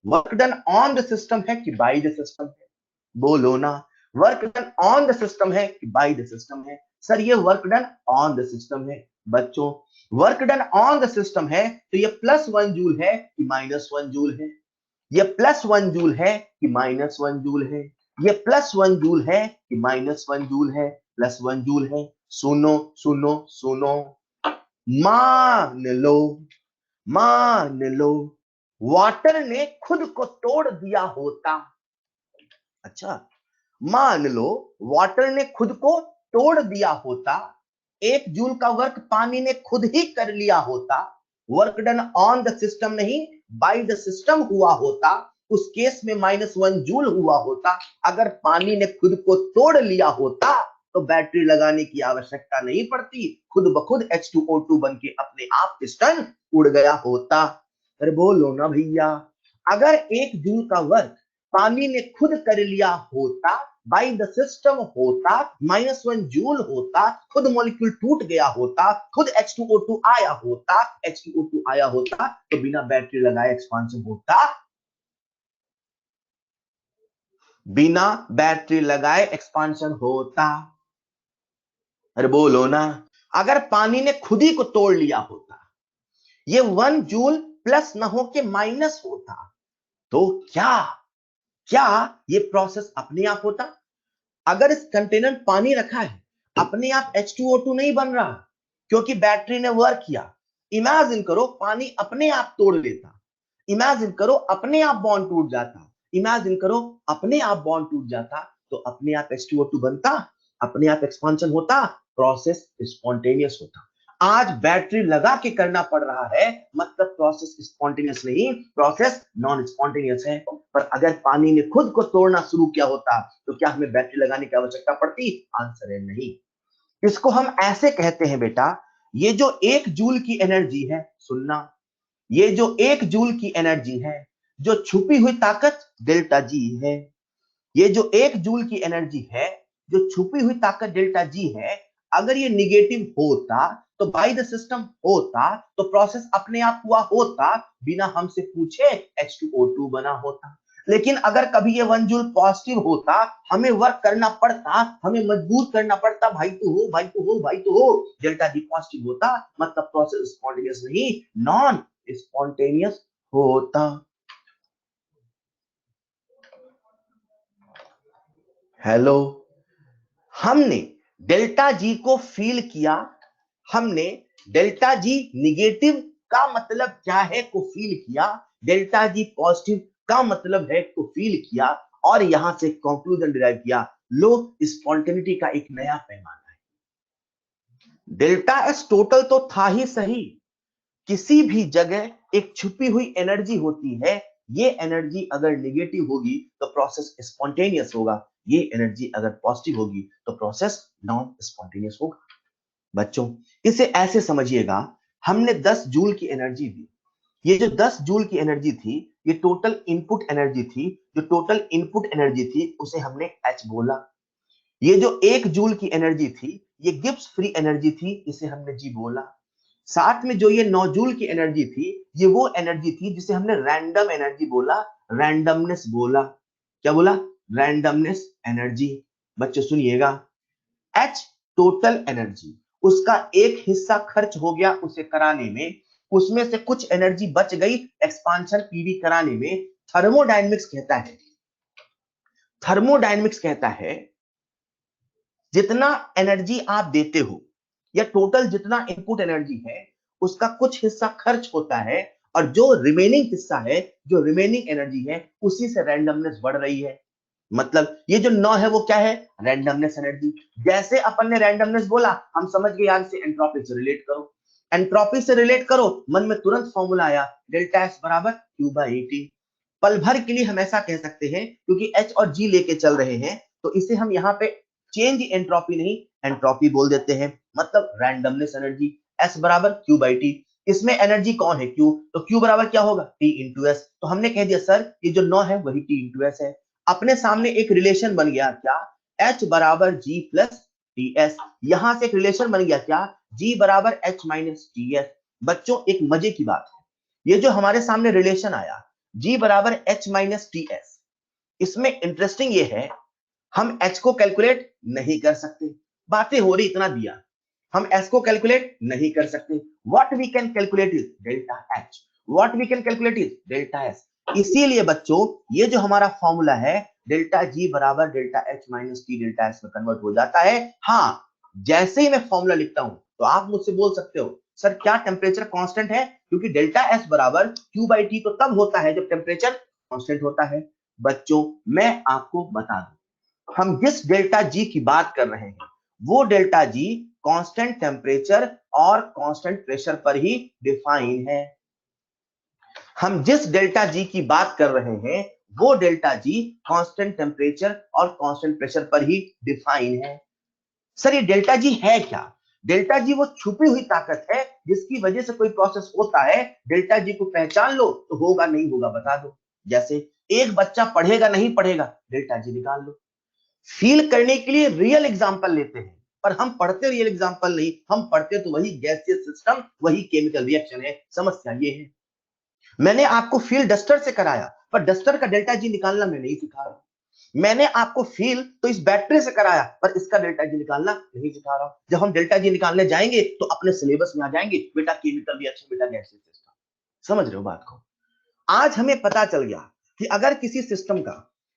Work done on the system है कि बाय द सिस्टम है? बोलो ना। Work done on the system है कि बाय द सिस्टम है? सर ये work done on the system है। बच्चों work done on the system है तो ये +1 जूल है कि -1 जूल है? ये +1 जूल है कि -1 जूल है? ये +1 जूल है कि -1 जूल है? +1 जूल है। सुनो सुनो सुनो, मान लो, मान लो वाटर ने खुद को तोड़ दिया होता। अच्छा, मान लो वाटर ने खुद को तोड़ दिया होता, 1 जूल का वर्क पानी ने खुद ही कर लिया होता, work done on the system नहीं बाय द सिस्टम हुआ होता, उस केस में -1 जूल हुआ होता। अगर पानी ने खुद को तोड़ लिया होता तो बैटरी लगाने की आवश्यकता नहीं पड़ती, खुद ब खुद H2O2 बन के अपने आप पिस्टन उड़ गया होता। अरे बोलो ना भैया, अगर 1 जूल का वर्क पानी ने खुद कर लिया होता, बाय द सिस्टम होता, -1 जूल होता, खुद मॉलिक्यूल टूट गया होता, खुद H2O2 आया होता, H2O2 आया होता, तो बिना बैटरी लगाए एक्सपांशन होता? बिना बैटरी लगाए एक्सपांशन होता? अरे बोलो ना। अगर पानी ने खुद ही को तोड़ लिया होता, ये 1 जूल प्लस न हो के माइनस होता, तो क्या क्या ये प्रोसेस अपने आप होता? अगर इस कंटेनर में पानी रखा है, अपने आप H2O2 नहीं बन रहा, क्योंकि बैटरी ने वर्क किया। इमेजिन करो पानी अपने आप तोड़ लेता, इमेजिन करो अपने आप बॉन्ड टूट जाता, इमेजिन करो अपने आप बॉन्ड टूट जाता, तो अपने आप H2O2 बनता, अपने आप एक्सपांशन होता, प्रोसेस स्पॉन्टेनियस होता। आज बैटरी लगा के करना पड़ रहा है, मतलब प्रोसेस स्पॉन्टेनियस नहीं, प्रोसेस नॉन स्पॉन्टेनियस है। पर अगर पानी ने खुद को तोड़ना शुरू किया होता, तो क्या हमें बैटरी लगाने की आवश्यकता पड़ती? आंसर है नहीं। इसको हम ऐसे कहते हैं बेटा, ये जो 1 जूल की एनर्जी है, सुनना, ये जो 1 जूल की एनर्जी है, जो छुपी हुई ताकत डेल्टा जी है, ये जो 1 जूल की एनर्जी है, जो छुपी हुई ताकत डेल्टा जी है, अगर ये निगेटिव होता, तो बाय द सिस्टम होता, तो प्रोसेस अपने आप हुआ होता, बिना हमसे पूछे H2O2 बना होता। लेकिन अगर कभी ये 1 जूल पॉजिटिव होता, हमें वर्क करना पड़ता, हमें मजबूर करना पड़ता, भाई तू हो, भाई तू हो, भाई तू हो, डेल्टा जी पॉजिटिव होता, मतलब प्रोसेस स्पॉन्टेनियस नहीं, नॉन स्पॉन्टेनियस होता। हेलो, हमने डेल्टा जी को फील किया, हमने डेल्टा जी निगेटिव का मतलब क्या है को फील किया, डेल्टा जी पॉजिटिव का मतलब है को फील किया, और यहां से कंक्लूजन डिराइव किया। लो, स्पॉन्टेनिटी का एक नया पैमाना है। डेल्टा एस टोटल तो था ही सही, किसी भी जगह एक छुपी हुई एनर्जी होती है, ये एनर्जी अगर निगेटिव होगी तो प्रोसेस स्पॉन्टेनियस होगा, ये एनर्जी अगर पॉजिटिव होगी तो प्रोसेस नॉन स्पॉन्टेनियस होगा। बच्चों, इसे ऐसे समझिएगा, हमने 10 जूल की एनर्जी दी, ये जो 10 जूल की एनर्जी थी, ये टोटल इनपुट एनर्जी थी, जो टोटल इनपुट एनर्जी थी उसे हमने H बोला। ये जो 1 जूल की एनर्जी थी, ये गिब्स फ्री एनर्जी थी, इसे हमने G बोला। साथ में जो ये 9 जूल की एनर्जी थी, ये वो एनर्जी थी जिसे हमने रैंडम एनर्जी बोला, रैंडमनेस बोला। क्या बोला? Randomness energy. बच्चों सुनिएगा, H टोटल एनर्जी, उसका एक हिस्सा खर्च हो गया उसे कराने में, उसमें से कुछ एनर्जी बच गई एक्सपांशन पीवी कराने में। थर्मोडायनेमिक्स कहता है, थर्मोडायनेमिक्स कहता है जितना एनर्जी आप देते हो या टोटल जितना इनपुट एनर्जी है, उसका कुछ हिस्सा खर्च होता है, और जो रिमेनिंग हिस्सा है, जो रिमेनिंग एनर्जी है, उसी से रैंडमनेस बढ़ रही है। मतलब ये जो 9 है वो क्या है? Randomness energy. जैसे अपन ने रैंडमनेस बोला, हम समझ गए आगे से एंट्रोपी से रिलेट करो, एंट्रोपी से रिलेट करो, मन में तुरंत फॉर्मूला आया, डेल्टा एस बराबर Q/AT। पल भर के लिए हम ऐसा कह सकते हैं, क्योंकि H और G लेके चल रहे हैं, तो इसे हम यहाँ पे चेंज एंट्रोपी नहीं एंट्रोपी बोल देते हैं, मतलब रैंडमनेस एनर्जी। S बराबर Q/T, इसमें एनर्जी कौन है? Q, तो Q बराबर क्या होगा? T into S. तो हमने कह दिया सर ये जो 9 है वही T इंटू एस है। अपने सामने एक रिलेशन बन गया, क्या? H बराबर G प्लस TS। यहां से एक रिलेशन बन गया, क्या? G बराबर H माइनस TS। बच्चों एक मजे की बात है, ये जो हमारे सामने रिलेशन आया G बराबर H माइनस TS, इसमें इंटरेस्टिंग ये है, हम H को कैलकुलेट नहीं कर सकते, बातें हो रही इतना दिया, हम S को कैलकुलेट नहीं कर सकते। What we can calculate is delta H, what we can calculate is delta S। इसीलिए बच्चों ये जो हमारा फॉर्मूला है, डेल्टा G बराबर delta H minus T delta S में कन्वर्ट हो जाता है। हाँ, जैसे ही मैं फॉर्मूला लिखता हूं तो आप मुझसे बोल सकते हो सर क्या टेम्परेचर कांस्टेंट है? क्योंकि डेल्टा S बराबर Q/T तो तब होता है जब टेम्परेचर कांस्टेंट होता है। बच्चों मैं आपको बता दूं, हम जिस डेल्टा जी की बात कर रहे हैं, वो डेल्टा जी कांस्टेंट टेम्परेचर और कांस्टेंट प्रेशर पर ही डिफाइन है। हम जिस डेल्टा जी की बात कर रहे हैं, वो डेल्टा जी कांस्टेंट टेम्परेचर और कांस्टेंट प्रेशर पर ही डिफाइन है। सर ये डेल्टा जी है क्या? डेल्टा जी वो छुपी हुई ताकत है जिसकी वजह से कोई प्रोसेस होता है। डेल्टा जी को पहचान लो तो होगा, नहीं होगा बता दो। जैसे एक बच्चा पढ़ेगा नहीं पढ़ेगा, डेल्टा जी निकाल लो। फील करने के लिए रियल एग्जांपल लेते हैं, पर हम पढ़ते रियल एग्जांपल नहीं, हम पढ़ते तो वही गैसियस सिस्टम, वही केमिकल रिएक्शन है। समस्या ये है, मैंने आपको फील डस्टर से कराया, पर डस्टर का डेल्टा जी निकालना मैं नहीं सिखा रहा। मैंने आपको फील तो इस बैटरी से कराया, पर इसका डेल्टा जी निकालना नहीं सिखा रहा। जब हम डेल्टा जी निकालने जाएंगे तो अपने सिलेबस में आ जाएंगे, बेटा केमिकल रिएक्शन, बेटा गैसियस सिस्टम। समझ रहे हो बात को? आज हमें पता चल गया कि अगर किसी सिस्टम का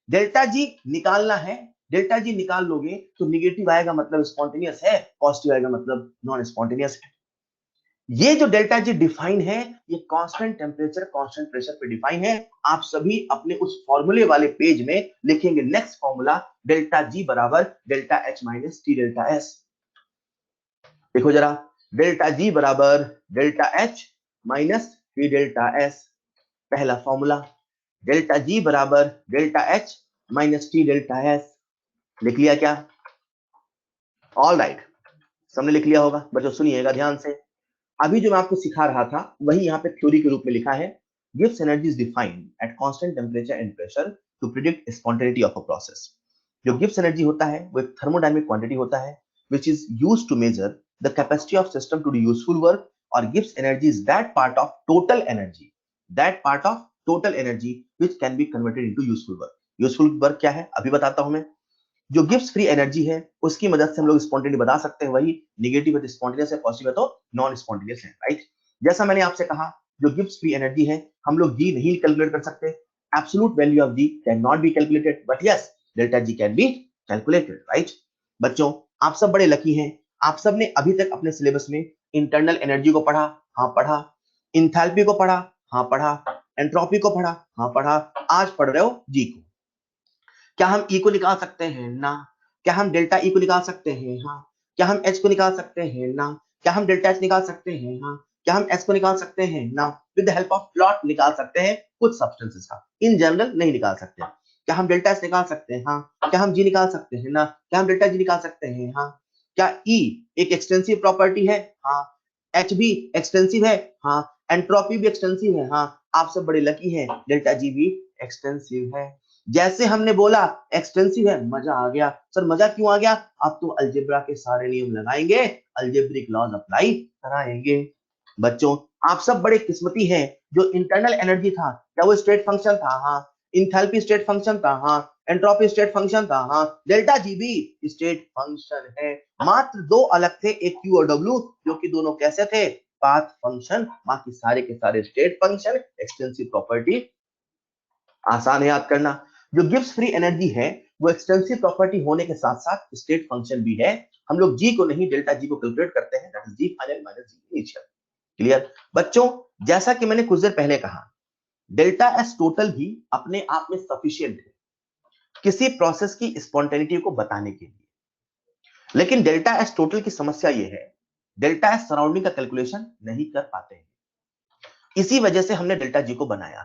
डेल्टा जी निकालना है, डेल्टा जी निकाल लोगे तो निगेटिव आएगा मतलब स्पॉन्टेनियस है, पॉजिटिव आएगा मतलब नॉन स्पॉन्टेनियस है। ये जो डेल्टा जी डिफाइन है, ये कांस्टेंट टेम्परेचर कांस्टेंट प्रेशर पे डिफाइन है। आप सभी अपने उस फॉर्मूले वाले पेज में लिखेंगे नेक्स्ट फॉर्मूला, डेल्टा जी बराबर delta H minus T delta S. देखो जरा, डेल्टा जी बराबर delta H minus T delta S, पहला फॉर्मूला। डेल्टा जी बराबर delta H minus T delta S, लिख लिया क्या? ऑल राइट, सबने लिख लिया होगा। बच्चों सुनिएगा ध्यान से, अभी जो मैं आपको सिखा रहा था वही यहाँ पे थ्योरी के रूप में लिखा है। Gibbs energy is defined at constant temperature and pressure to predict spontaneity of a process. जो गिब्स एनर्जी होता है वो एक थर्मोडायनामिक क्वांटिटी होता है which is used to measure the capacity of system to do useful work, or Gibbs energy is that part of total energy, that part of total energy which can be converted into useful work. useful work क्या है अभी बताता हूं मैं। जो Gibbs free energy है उसकी मदद से हम लोग स्पॉन्टेनिटी बता सकते हैं, वही निगेटिव है तो स्पॉन्टेनियस है, पॉजिटिव है तो नॉन स्पॉन्टेनियस है, राइट। जैसा मैंने आपसे कहा, जो गिब्स फ्री एनर्जी है हम लोग जी नहीं कैलकुलेट कर सकते, absolute value of G can not be calculated, but yes delta G can be calculated, right. बच्चों आप सब बड़े लकी हैं, आप सब ने अभी तक अपने सिलेबस में इंटरनल एनर्जी को पढ़ा, हाँ पढ़ा, इंथैल्पी को पढ़ा, हाँ पढ़ा, एंट्रोपी को पढ़ा, हाँ पढ़ा, आज पढ़ रहे हो जी को। क्या हम ई को निकाल सकते हैं? ना। क्या हम डेल्टा ई को निकाल सकते हैं? हाँ। क्या हम एच को निकाल सकते हैं? ना। क्या हम डेल्टा एच निकाल सकते हैं? हाँ। क्या हम एस को निकाल सकते हैं? ना। With the help of plot निकाल सकते हैं कुछ सब्सटेंसेस का, इन जनरल नहीं निकाल सकते। क्या हम डेल्टा एस निकाल सकते हैं? हाँ। क्या हम जी निकाल सकते हैं? ना। क्या हम डेल्टा जी निकाल सकते हैं? हाँ। क्या ई एक एक्सटेंसिव प्रॉपर्टी है? हाँ। एच भी एक्सटेंसिव है? हाँ। एंट्रोपी भी एक्सटेंसिव है? हाँ। आप सब बड़े लकी हैं, डेल्टा जी भी एक्सटेंसिव है। जैसे हमने बोला एक्सटेंसिव है, मजा आ गया। सर मजा क्यों आ गया? अब तो अलजेब्रा के सारे नियम लगाएंगे, अलजेब्रिक लॉज अप्लाई कराएंगे। बच्चों आप सब बड़े किस्मती हैं, जो इंटरनल एनर्जी था क्या वो स्टेट फंक्शन था? हाँ। इंथैल्पी स्टेट फंक्शन था? हाँ। एंट्रोपी स्टेट फंक्शन था? हाँ। डेल्टा जी भी स्टेट फंक्शन है। मात्र दो अलग थे, एक क्यू और डब्ल्यू, जो कि दोनों कैसे थे? Path function. बाकी सारे के सारे स्टेट फंक्शन, एक्सटेंसिव प्रॉपर्टी, आसान है याद करना। जो गिब्स फ्री एनर्जी है वो एक्सटेंसिव प्रॉपर्टी होने के साथ साथ स्टेट फंक्शन भी है। हम लोग जी को नहीं डेल्टा जी को कैलकुलेट करते हैं, that is G final minus G initial. Clear बच्चों? जैसा कि मैंने कुछ देर पहले कहा, डेल्टा एस टोटल भी अपने आप में सफिशिएंट है किसी प्रोसेस की स्पॉन्टेनिटी को बताने के लिए, लेकिन डेल्टा एस टोटल की समस्या ये है, डेल्टा एस सराउंडिंग का कैलकुलेशन नहीं कर पाते हैं। इसी वजह से हमने डेल्टा जी को बनाया।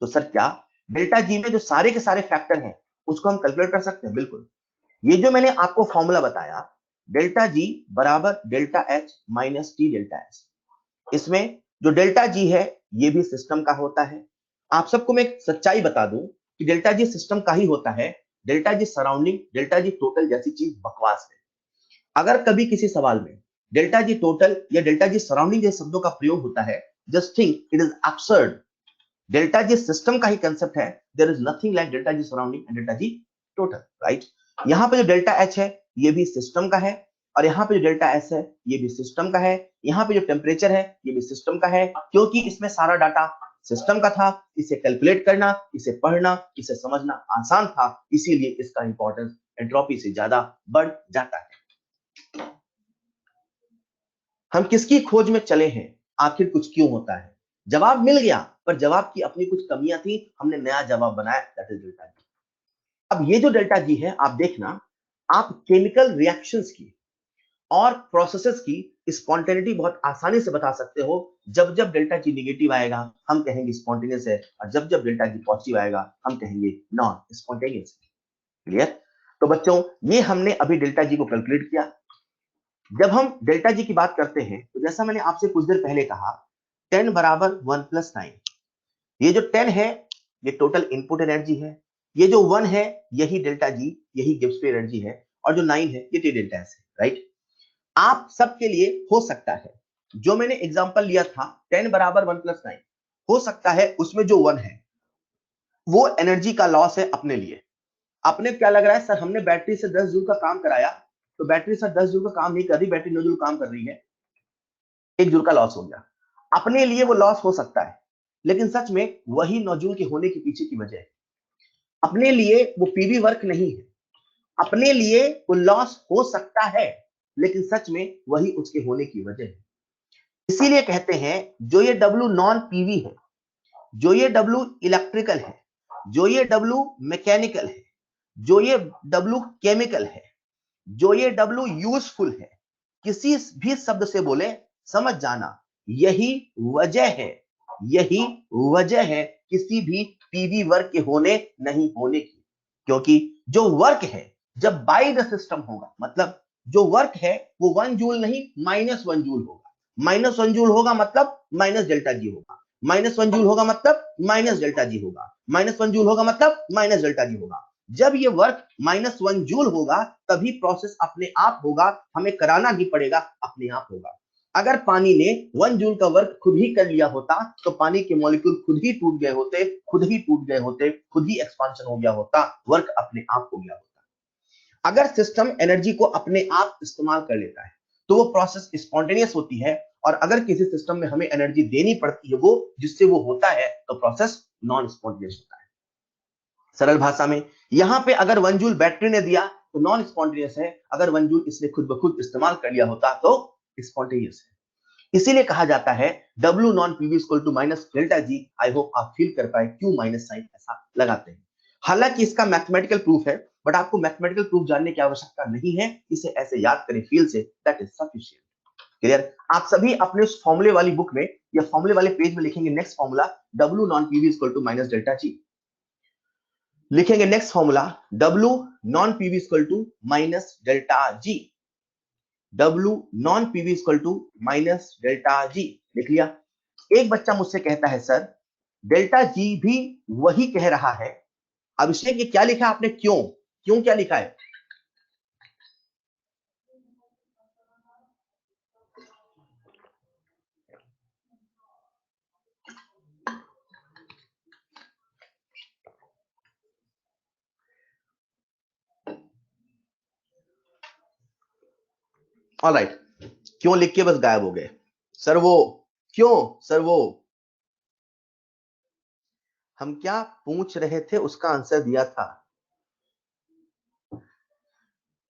तो सर क्या डेल्टा जी में जो सारे के सारे फैक्टर हैं उसको हम कैलकुलेट कर सकते हैं? बिल्कुल। ये जो मैंने आपको फॉर्मूला बताया, डेल्टा जी बराबर delta H minus T delta S, इसमें जो डेल्टा जी है ये भी सिस्टम का होता है। आप सबको मैं एक सच्चाई बता दूं कि डेल्टा जी सिस्टम का ही होता है, delta G surrounding, delta G total जैसी चीज बकवास है। अगर कभी किसी सवाल में डेल्टा जी टोटल या डेल्टा जी सराउंडिंग जैसे शब्दों का प्रयोग होता है, just think it is absurd. Delta G system का ही कंसेप्ट है, there is nothing like delta G surrounding and delta G total, right. यहाँ पे जो डेल्टा एच है ये भी सिस्टम का है, और यहाँ पे जो डेल्टा एस है ये भी सिस्टम का है। यहाँ पे जो टेम्परेचर है ये भी सिस्टम का है, क्योंकि इसमें सारा डाटा सिस्टम का था। इसे कैलकुलेट करना, इसे पढ़ना, इसे समझना आसान था, इसीलिए इसका इंपॉर्टेंस एंट्रोपी से ज्यादा बढ़ जाता है। हम किसकी खोज में चले हैं? आखिर कुछ क्यों होता है? जवाब मिल गया, पर जवाब की अपनी कुछ कमियां थी, हमने नया जवाब बनाया, दैट इज डेल्टा जी। अब ये जो डेल्टा जी है आप देखना, आप केमिकल रिएक्शंस की और प्रोसेसेस की स्पॉन्टेनिटी बहुत आसानी से बता सकते हो। जब जब डेल्टा जी निगेटिव आएगा हम कहेंगे स्पॉन्टेनियस है, और जब जब डेल्टा जी पॉजिटिव आएगा हम कहेंगे नॉन स्पॉन्टेनियस। क्लियर? तो बच्चों ये हमने अभी डेल्टा जी को कैलकुलेट किया। जब हम डेल्टा जी की बात करते हैं तो जैसा मैंने आपसे कुछ देर पहले कहा, 10 बराबर 1 + 9, ये जो 10 है ये टोटल इनपुट एनर्जी है, ये जो 1 है यही डेल्टा जी, यही गिब्स फ्री एनर्जी है, और जो 9 है ये टी डेल्टा एस है, राइट। आप सबके लिए हो सकता है जो मैंने एग्जांपल लिया था 10 बराबर 1 प्लस 9, हो सकता है उसमें जो 1 है वो एनर्जी का लॉस है अपने लिए। अपने क्या लग रहा है सर, हमने बैटरी से 10 जूल का काम कराया, तो बैटरी सर 10 जूल का काम नहीं कर रही, बैटरी 9 जूल काम कर रही है, 1 जूल का लॉस हो गया। अपने लिए वो लॉस हो सकता है, लेकिन सच में वही 9 जूल के होने के पीछे की वजह है। अपने लिए वो पीवी वर्क नहीं है, अपने लिए वो लॉस हो सकता है, लेकिन सच में वही उसके होने की वजह है। इसीलिए कहते हैं जो ये डब्ल्यू नॉन पीवी है, जो ये डब्ल्यू इलेक्ट्रिकल है, जो ये डब्ल्यू मैकेनिकल है, जो ये डब्ल्यू केमिकल है, जो ये डब्ल्यू यूजफुल है, किसी भी शब्द से बोले समझ जाना, यही वजह है, यही वजह है किसी भी पीवी वर्क के होने नहीं होने की। क्योंकि जो वर्क है जब बाय द सिस्टम होगा, मतलब जो वर्क है वो 1 जूल नहीं -1 जूल होगा, -1 जूल होगा मतलब माइनस डेल्टा जी होगा, -1 जूल होगा मतलब माइनस डेल्टा जी होगा, -1 जूल होगा मतलब माइनस डेल्टा जी होगा। जब ये वर्क -1 जूल होगा तभी प्रोसेस अपने आप होगा, हमें कराना ही पड़ेगा, अपने आप होगा। अगर पानी ने 1 जूल का वर्क खुद ही कर लिया होता तो पानी के मॉलिक्यूल खुद ही टूट गए होते, खुद ही टूट गए होते, खुद ही एक्सपांशन हो गया होता, वर्क अपने आप हो गया होता। अगर सिस्टम एनर्जी को अपने आप इस्तेमाल कर लेता है तो वो प्रोसेस स्पॉन्टेनियस होती है, और अगर किसी सिस्टम में हमें एनर्जी देनी पड़ती है वो जिससे वो होता है तो प्रोसेस नॉन स्पॉन्टेनियस होता है। सरल भाषा में यहां पे अगर 1 जूल बैटरी ने दिया तो नॉन स्पॉन्टेनियस है, अगर 1 जूल इसने खुद ब खुद इस्तेमाल कर लिया होता तो स्पॉन्टेनियस है। इसीलिए कहा जाता है W non PV equal to minus delta G. I hope आप फील कर पाए क्यों माइनस साइन ऐसा लगाते हैं। हालांकि इसका मैथमेटिकल प्रूफ है, बट आपको मैथमेटिकल प्रूफ जानने की आवश्यकता नहीं है, इसे ऐसे याद करें फील से, दैट इज सफिशिएंट। क्लियर। आप सभी अपने उस फॉर्मूले वाली बुक में या फॉर्मूले वाले पेज में लिखेंगे next formula W non PV equal to minus delta G, लिखेंगे next formula W non PV equal to minus delta G, W non PV equal to minus delta G, लिख लिया। एक बच्चा मुझसे कहता है सर डेल्टा जी भी वही कह रहा है, अभिषेक ये क्या लिखा आपने, क्यों क्यों क्या लिखा है? ऑलराइट, क्यों लिख के बस गायब हो गए सर, वो क्यों सर, वो हम क्या पूछ रहे थे उसका आंसर दिया था।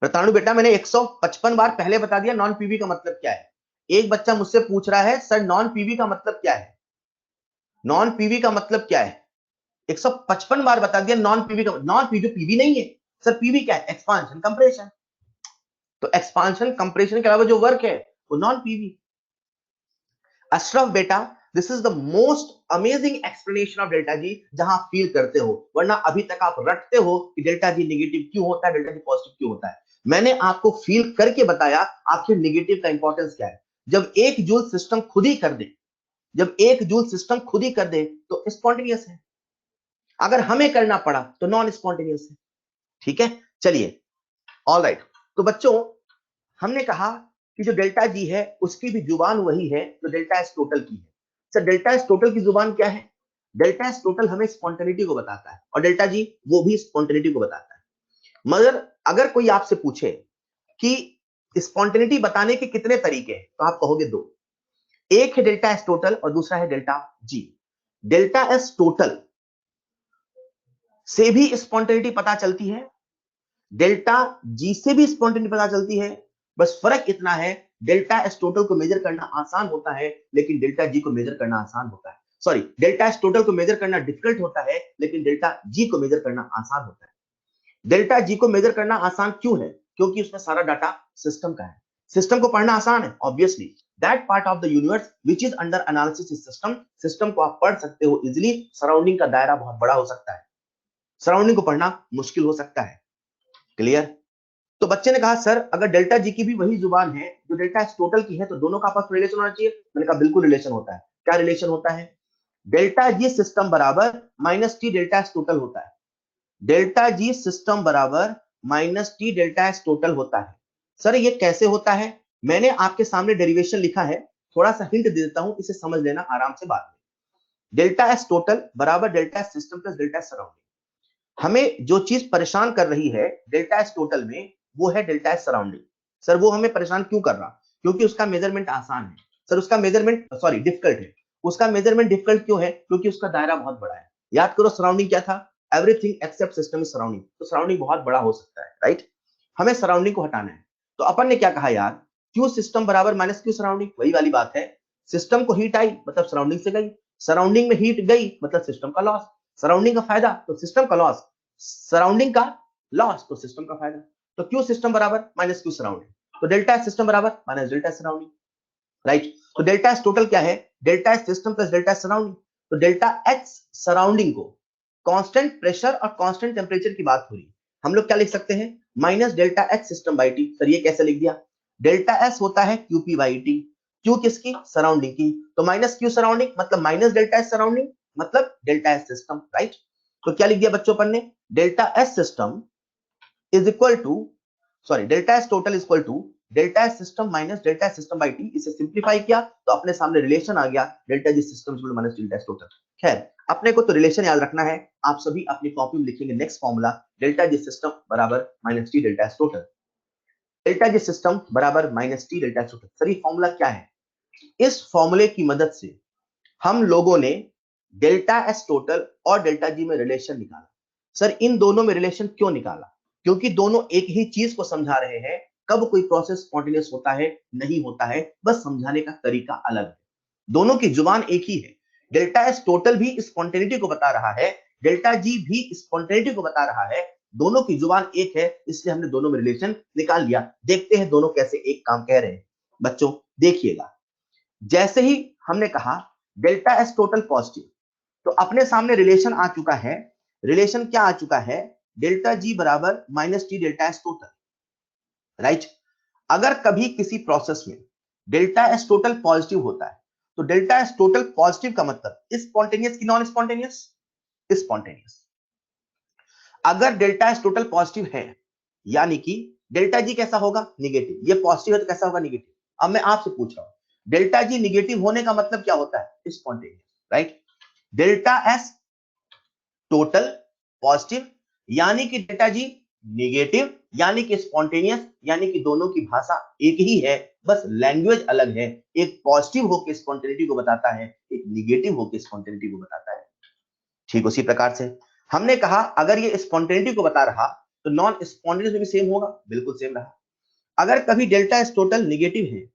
रताणु बेटा मैंने 155 बार पहले बता दिया नॉन पीवी का मतलब क्या है। एक बच्चा मुझसे पूछ रहा है सर नॉन पीवी का मतलब क्या है, नॉन पीवी का मतलब क्या है, 155 बार बता दिया नॉन पीवी का। नॉन पीवी पीवी नहीं है सर, पीवी क्या है, एक्सपांशन कंप्रेशन, तो एक्सपांशन कंप्रेशन के अलावा जो वर्क है वो नॉन पीवी। अशरफ बेटा this is the most amazing explanation of delta G, जहां आप फील करते हो, वरना अभी तक आप रटते हो कि डेल्टा जी नेगेटिव क्यों होता है, डेल्टा जी पॉजिटिव क्यों होता है। मैंने आपको फील करके बताया आखिर नेगेटिव का इंपॉर्टेंस क्या है। जब 1 जूल सिस्टम खुद ही कर दे, जब 1 जूल सिस्टम खुद ही कर दे तो स्पॉन्टेनियस है, अगर हमें करना पड़ा तो नॉन स्पॉन्टेनियस है। ठीक है, चलिए ऑलराइट। तो बच्चों हमने कहा कि जो डेल्टा जी है उसकी भी जुबान वही है जो डेल्टा एस टोटल की है। सर डेल्टा एस टोटल की जुबान क्या है? डेल्टा एस टोटल हमें स्पॉन्टेनिटी को बताता है और डेल्टा जी वो भी स्पॉन्टेनिटी को बताता है। मगर अगर कोई आपसे पूछे कि स्पॉन्टेनिटी बताने के कितने तरीके हैं तो आप कहोगे दो, एक है डेल्टा एस टोटल और दूसरा है डेल्टा जी। डेल्टा एस टोटल से भी स्पॉन्टेनिटी पता चलती है, डेल्टा जी से भी स्पॉन्टेनिटी पता चलती है, बस फर्क इतना है डेल्टा एस टोटल को मेजर करना आसान होता है लेकिन डेल्टा जी को मेजर करना आसान होता है। सॉरी, डेल्टा एस टोटल को मेजर करना डिफिकल्ट होता है लेकिन डेल्टा जी को मेजर करना आसान होता है। डेल्टा जी को मेजर करना आसान क्यों है? क्योंकि उसमें सारा डाटा सिस्टम का है। सिस्टम को पढ़ना आसान है obviously, that part of the universe which is under analysis is system. System को आप पढ़ सकते हो इजीली, सराउंडिंग का दायरा बहुत बड़ा हो सकता है, सराउंडिंग को पढ़ना मुश्किल हो सकता है। क्लियर। तो बच्चे ने कहा सर अगर डेल्टा जी की भी वही जुबान है जो डेल्टा एस टोटल की है तो दोनों का आपस में रिलेशन होना चाहिए। मैंने कहा बिल्कुल रिलेशन होता है। क्या रिलेशन होता है? डेल्टा जी सिस्टम बराबर minus T delta S total होता है। डेल्टा जी सिस्टम बराबर minus T delta S total होता है। सर ये कैसे होता है? मैंने आपके सामने डेरिवेशन लिखा है, थोड़ा सा हिंट दे देता हूं, इसे समझ लेना आराम से बाद में। डेल्टा एस टोटल बराबर delta S system plus delta S surrounding. हमें जो चीज परेशान कर रही है डेल्टा एस टोटल में, वो है डेल्टा एस सराउंडिंग। सर वो हमें परेशान क्यों कर रहा? क्योंकि उसका मेजरमेंट आसान है। सर उसका मेजरमेंट सॉरी डिफिकल्ट है। उसका मेजरमेंट डिफिकल्ट क्यों है? क्योंकि उसका दायरा बहुत बड़ा है। याद करो सराउंडिंग क्या था? Everything except system is surrounding. तो सराउंडिंग बहुत बड़ा हो सकता है, राइट? हमें सराउंडिंग को हटाना है। तो अपन ने क्या कहा यार, क्यू सिस्टम बराबर माइनस क्यू सराउंडिंग। वही वाली बात है, सिस्टम को हीट आई मतलब सराउंडिंग से गई, सराउंडिंग में हीट गई मतलब सिस्टम का लॉस। सराउंडिंग का फायदा तो सिस्टम का लॉस, सराउंडिंग का लॉस तो सिस्टम का फायदा। तो क्यू सिस्टम बराबर माइनस क्यू सराउंडिंग, तो डेल्टा एस सिस्टम बराबर माइनस डेल्टा सराउंडिंग, राइट? तो डेल्टा एस टोटल क्या है? Delta S system plus delta surrounding. तो डेल्टा एच सराउंडिंग को कांस्टेंट प्रेशर और कांस्टेंट टेम्परेचर की बात हो रही है, हम लोग क्या लिख सकते हैं? Minus delta H system by T. Sir ये कैसे लिख दिया? डेल्टा एस होता है क्यूपी बाई टी, क्यू किसकी? सराउंडिंग की, तो माइनस क्यू सराउंडिंग मतलब माइनस डेल्टा एस सराउंडिंग मतलब डेल्टा एस सिस्टम, राइट? तो क्या लिख दिया बच्चों अपन ने? Delta S system is equal to sorry delta S total is equal to delta S system minus delta S system by T. इसे सिंप्लीफाई किया तो अपने सामने रिलेशन आ गया, delta G system minus delta S total. खैर अपने को तो रिलेशन याद रखना है, आप सभी अपनी कॉपी में लिखेंगे next formula, delta G system बराबर minus T delta S total. Delta G system बराबर minus T delta S total. Sir ये फॉर्मूला क्या है? इस फॉर्मूले की मदद से हम लोगों ने डेल्टा एस टोटल और डेल्टा जी में रिलेशन निकाला। सर इन दोनों में रिलेशन क्यों निकाला? क्योंकि दोनों एक ही चीज को समझा रहे हैं, कब कोई प्रोसेस स्पॉन्टेनियस होता है नहीं होता है, बस समझाने का तरीका अलग है। दोनों की जुबान एक ही है। डेल्टा एस टोटल भी स्पॉन्टेनिटी को बता रहा है, डेल्टा जी भी स्पॉन्टेनिटी को बता रहा है, दोनों की जुबान एक है, इसलिए हमने दोनों में रिलेशन निकाल लिया। देखते हैं दोनों कैसे एक काम कह रहे हैं। बच्चों देखिएगा, जैसे ही हमने कहा डेल्टा एस टोटल पॉजिटिव, तो अपने सामने रिलेशन आ चुका है। रिलेशन क्या आ चुका है? डेल्टा जी बराबर minus T delta S total, right? अगर कभी किसी प्रोसेस में डेल्टा एस टोटल पॉजिटिव होता है, तो डेल्टा एस टोटल पॉजिटिव का मतलब स्पॉन्टेनियस की नॉन स्पॉन्टेनियस? स्पॉन्टेनियस। अगर डेल्टा एस टोटल पॉजिटिव है, यानी कि डेल्टा जी कैसा होगा? निगेटिव। ये पॉजिटिव है तो कैसा होगा? निगेटिव। अब मैं आपसे पूछ रहा हूं, डेल्टा जी निगेटिव होने का मतलब क्या होता है? Spontaneous, right? Delta S total positive यानी कि डेल्टा जी निगेटिव यानी कि स्पॉन्टेनियस, यानी कि दोनों की भाषा एक ही है, बस लैंग्वेज अलग है। एक पॉजिटिव होकर स्पॉन्टेनिटी को बताता है, एक निगेटिव होकर स्पॉन्टेनिटी को बताता है। ठीक उसी प्रकार से हमने कहा अगर ये स्पॉन्टेनिटी को बता रहा तो नॉन स्पॉन्टेनियस में भी सेम होगा, बिल्कुल सेम रहा। अगर कभी डेल्टा एस टोटल निगेटिव है,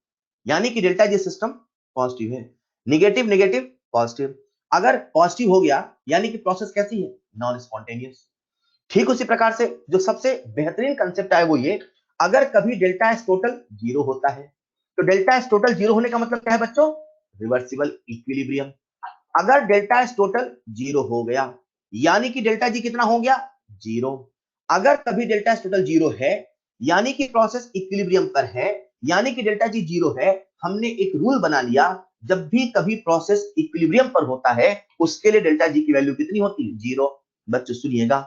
यानी कि डेल्टा जी सिस्टम पॉजिटिव है, निगेटिव निगेटिव पॉजिटिव। अगर पॉजिटिव हो गया यानी कि प्रोसेस कैसी है? Non spontaneous. ठीक उसी प्रकार से जो सबसे बेहतरीन कंसेप्ट है वो ये, अगर कभी डेल्टा एस टोटल जीरो होता है, तो डेल्टा एस टोटल जीरो होने का मतलब क्या है बच्चों? Reversible equilibrium. अगर डेल्टा एस टोटल जीरो हो गया यानी कि डेल्टा जी कितना हो गया? जीरो। अगर कभी डेल्टा एस टोटल जीरो है यानी कि प्रोसेस इक्विलिब्रियम पर है, यानी कि डेल्टा जी जीरो है। हमने एक रूल बना लिया, जब भी कभी प्रोसेस इक्विलिब्रियम पर होता है उसके लिए डेल्टा जी की वैल्यू कितनी होती है? जीरो। बच्चों सुनिएगा,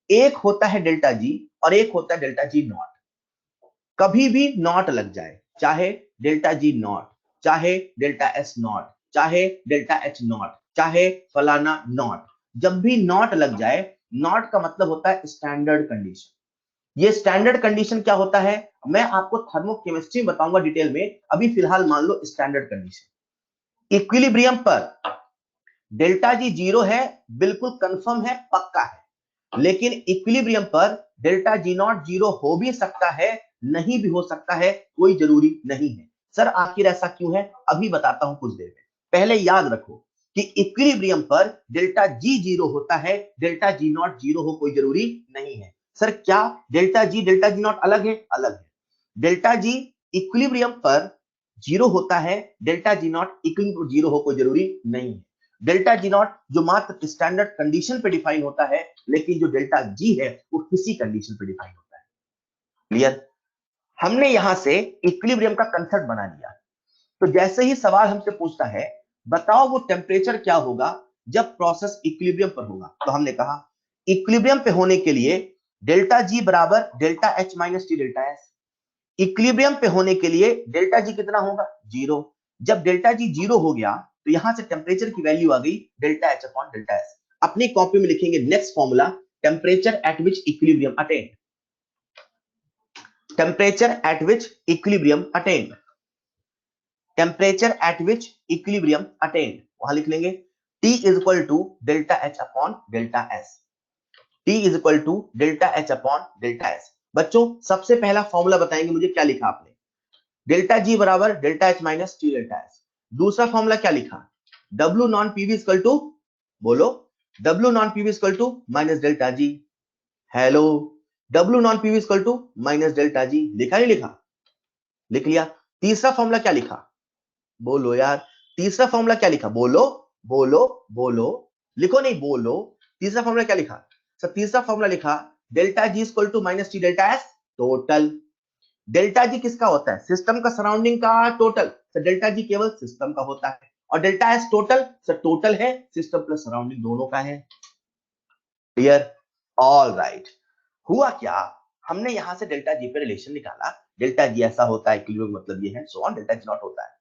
एक होता है डेल्टा जी और एक होता है डेल्टा जी नॉट। कभी भी नॉट लग जाए, चाहे डेल्टा जी नॉट, चाहे डेल्टा एस नॉट, चाहे डेल्टा एच नॉट, चाहे फलाना नॉट, जब भी नॉट लग जाए, नॉट का मतलब होता है स्टैंडर्ड कंडीशन। ये स्टैंडर्ड कंडीशन क्या होता है मैं आपको थर्मोकेमिस्ट्री में बताऊंगा डिटेल में, अभी फिलहाल मान लो स्टैंडर्ड कंडीशन। इक्विलिब्रियम पर डेल्टा जी जीरो है, बिल्कुल कंफर्म है, पक्का है। लेकिन इक्विलिब्रियम पर डेल्टा जी नॉट जीरो हो भी सकता है, नहीं भी हो सकता है, कोई जरूरी नहीं है। सर आखिर ऐसा क्यों है? अभी बताता हूं कुछ देर में। पहले याद रखो कि इक्विलिब्रियम पर डेल्टा जी जीरो होता है, डेल्टा जी नॉट जीरो हो कोई जरूरी नहीं है। सर क्या डेल्टा जी नॉट अलग है? अलग है। डेल्टा जी इक्विलिब्रियम पर जीरो होता है, delta G not equilibrium zero हो कोई जरूरी नहीं है। डेल्टा जी नॉट जो मात्र स्टैंडर्ड कंडीशन पे डिफाइन होता है, लेकिन जो डेल्टा जी है वो किसी कंडीशन पे डिफाइन होता है। क्लियर? हमने यहां से इक्विलिब्रियम का कंसेप्ट बना लिया। तो जैसे ही सवाल हमसे पूछता है बताओ वो टेम्परेचर क्या होगा जब प्रोसेस इक्विलिब्रियम पर होगा। तो हमने कहा इक्विलिब्रियम पे होने के लिए डेल्टा जी बराबर delta H minus T delta S. Equilibrium पे होने के लिए डेल्टा जी कितना होगा? 0। जब डेल्टा जी 0 हो गया तो यहां से टेम्परेचर की वैल्यू आ गई delta H upon delta S. अपनी कॉपी में लिखेंगे next formula, temperature at which equilibrium attained. Temperature at which equilibrium attained. Temperature at which equilibrium attained, वहां लिख लेंगे T is equal to delta H upon delta S. T is equal to delta H upon delta S. बच्चों सबसे पहला formula बताएंगे मुझे क्या लिखा आपने? डेल्टा जी बराबर delta H minus T delta S. दूसरा फॉर्मूला क्या लिखा? W non PV equal to, बोलो, W non PV equal to minus delta G. Hello, W non PV equal to minus delta G. लिखा नहीं लिखा? लिख लिया। तीसरा फॉर्मूला क्या लिखा? बोलो यार, तीसरा फॉर्मूला क्या लिखा? बोलो बोलो बोलो, लिखो नहीं, बोलो। तीसरा फॉर्मूला क्या लिखा? सर तीसरा फॉर्मूला लिखा delta G equal to minus T delta S total. Delta G किसका होता है? सिस्टम का, सराउंडिंग का टोटल। तो डेल्टा जी केवल सिस्टम का होता है और delta S total, sir total है सिस्टम प्लस सराउंडिंग दोनों का है। क्लियर? All right. हुआ क्या, हमने यहां से डेल्टा जी पे रिलेशन निकाला, डेल्टा जी ऐसा होता है, इक्विलिब्रियम मतलब ये है, so on, delta G not होता है।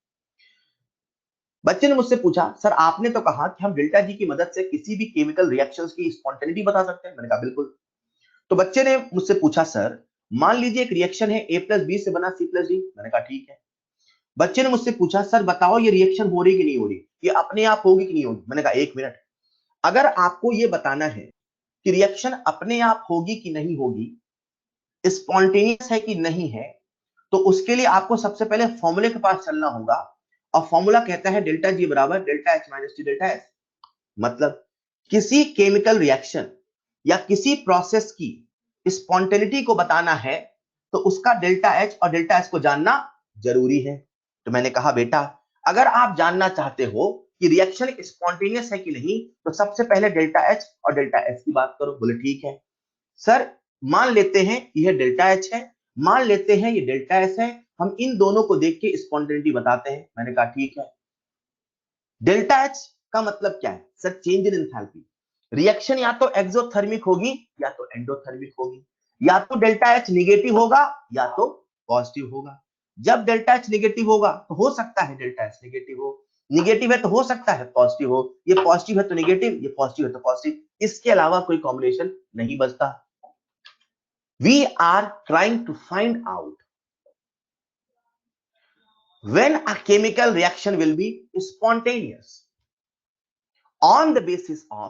बच्चे ने मुझसे पूछा सर आपने तो कहा कि हम डेल्टा जी की मदद से किसी भी केमिकल रिएक्शंस की स्पॉन्टेनिटी बता सकते हैं। मैंने कहा बिल्कुल। तो बच्चे ने मुझसे पूछा सर मान लीजिए एक रिएक्शन है A प्लस बी से बना C प्लस डी। मैंने कहा ठीक है। बच्चे ने मुझसे पूछा सर बताओ ये रिएक्शन हो रही कि नहीं हो रही, ये अपने आप होगी कि नहीं होगी। मैंने कहा एक मिनट, अगर आपको ये बताना है कि रिएक्शन अपने आप होगी कि नहीं होगी, स्पॉन्टेनियस है कि नहीं है, तो उसके लिए आपको सबसे पहले फॉर्मूले के पास चलना होगा और फॉर्मूला कहता है डेल्टा जी बराबर delta H minus T delta S. मतलब किसी केमिकल रिएक्शन या किसी प्रोसेस की स्पॉन्टेनिटी को बताना है तो उसका डेल्टा एच और डेल्टा एस को जानना जरूरी है। तो मैंने कहा बेटा अगर आप जानना चाहते हो कि रिएक्शन स्पॉन्टेनियस है कि नहीं तो सबसे पहले डेल्टा एच और डेल्टा एस की बात करो। बोले ठीक है सर, मान लेते हैं यह डेल्टा एच है, मान लेते हैं ये डेल्टा एस है, हम इन दोनों को देख के स्पॉन्टेनिटी बताते हैं। मैंने कहा ठीक है। डेल्टा एच का मतलब क्या है? Sir change in enthalpy. Reaction या तो एक्सोथर्मिक होगी या तो एंडोथर्मिक होगी, या तो डेल्टा एच निगेटिव होगा या तो पॉजिटिव होगा। जब डेल्टा एच निगेटिव होगा तो हो सकता है डेल्टा एच निगेटिव हो, निगेटिव है तो हो सकता है पॉजिटिव हो, ये पॉजिटिव है तो निगेटिव, ये पॉजिटिव है तो पॉजिटिव, इसके अलावा कोई कॉम्बिनेशन नहीं बचता। We are trying to find out when a chemical reaction will be spontaneous on the basis of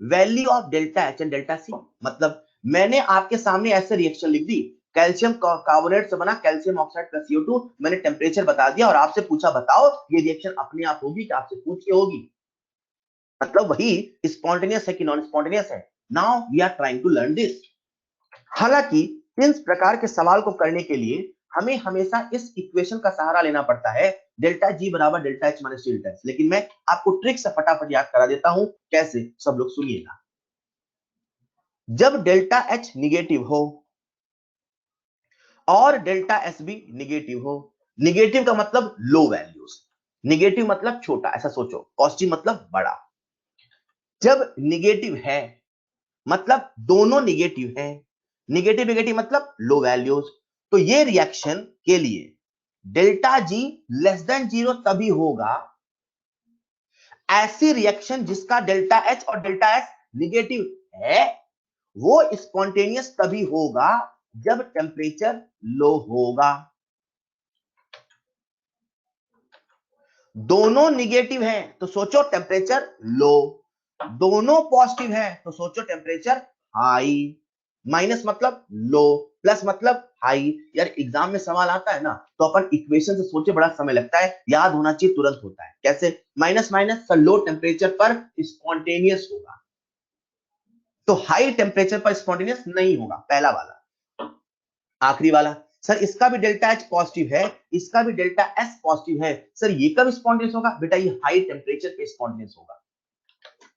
value of delta H and delta C। मतलब मैंने आपके सामने ऐसे रिएक्शन लिख दी, कैल्शियम कार्बोनेट से बना कैल्शियम ऑक्साइड प्लस CO2, मैंने temperature बता दिया और आपसे पूछा बताओ ये रिएक्शन अपने आप होगी कि आपसे पूछ के होगी। मतलब वही स्पॉन्टेनियस है कि नॉन स्पॉन्टेनियस है। Now we are trying to learn this. हालांकि इस प्रकार के सवाल को करने के लिए हमें हमेशा इस इक्वेशन का सहारा लेना पड़ता है, डेल्टा जी बराबर delta H minus delta S. लेकिन मैं आपको ट्रिक से फटाफट याद करा देता हूं, कैसे, सब लोग सुनिएगा। जब डेल्टा एच निगेटिव हो और डेल्टा एस भी निगेटिव हो, निगेटिव का मतलब लो वैल्यूज, निगेटिव मतलब छोटा, ऐसा सोचो, पॉजिटिव मतलब बड़ा। जब निगेटिव है मतलब दोनों निगेटिव है, निगेटिव निगेटिव मतलब लो वैल्यूज, तो ये रिएक्शन के लिए डेल्टा जी लेस देन 0 तभी होगा, ऐसी रिएक्शन जिसका डेल्टा एच और डेल्टा एस निगेटिव है वो स्पॉन्टेनियस तभी होगा जब टेम्परेचर लो होगा। दोनों निगेटिव हैं तो सोचो टेम्परेचर लो, दोनों पॉजिटिव हैं तो सोचो टेम्परेचर हाई। माइनस मतलब लो, प्लस मतलब हाई। यार एग्जाम में सवाल आता है ना तो अपन इक्वेशन से सोचे बड़ा समय लगता है, याद होना चाहिए, तुरंत होता है। कैसे? Minus minus sir low temperature पर स्पॉन्टेनियस होगा, तो हाई टेम्परेचर पर स्पॉन्टेनियस नहीं होगा, पहला वाला। आखिरी वाला, सर इसका भी डेल्टा एच पॉजिटिव है, इसका भी डेल्टा एस पॉजिटिव है, सर ये कब स्पॉन्टेनियस होगा? बेटा ये हाई टेम्परेचर पे स्पॉन्टेनियस होगा।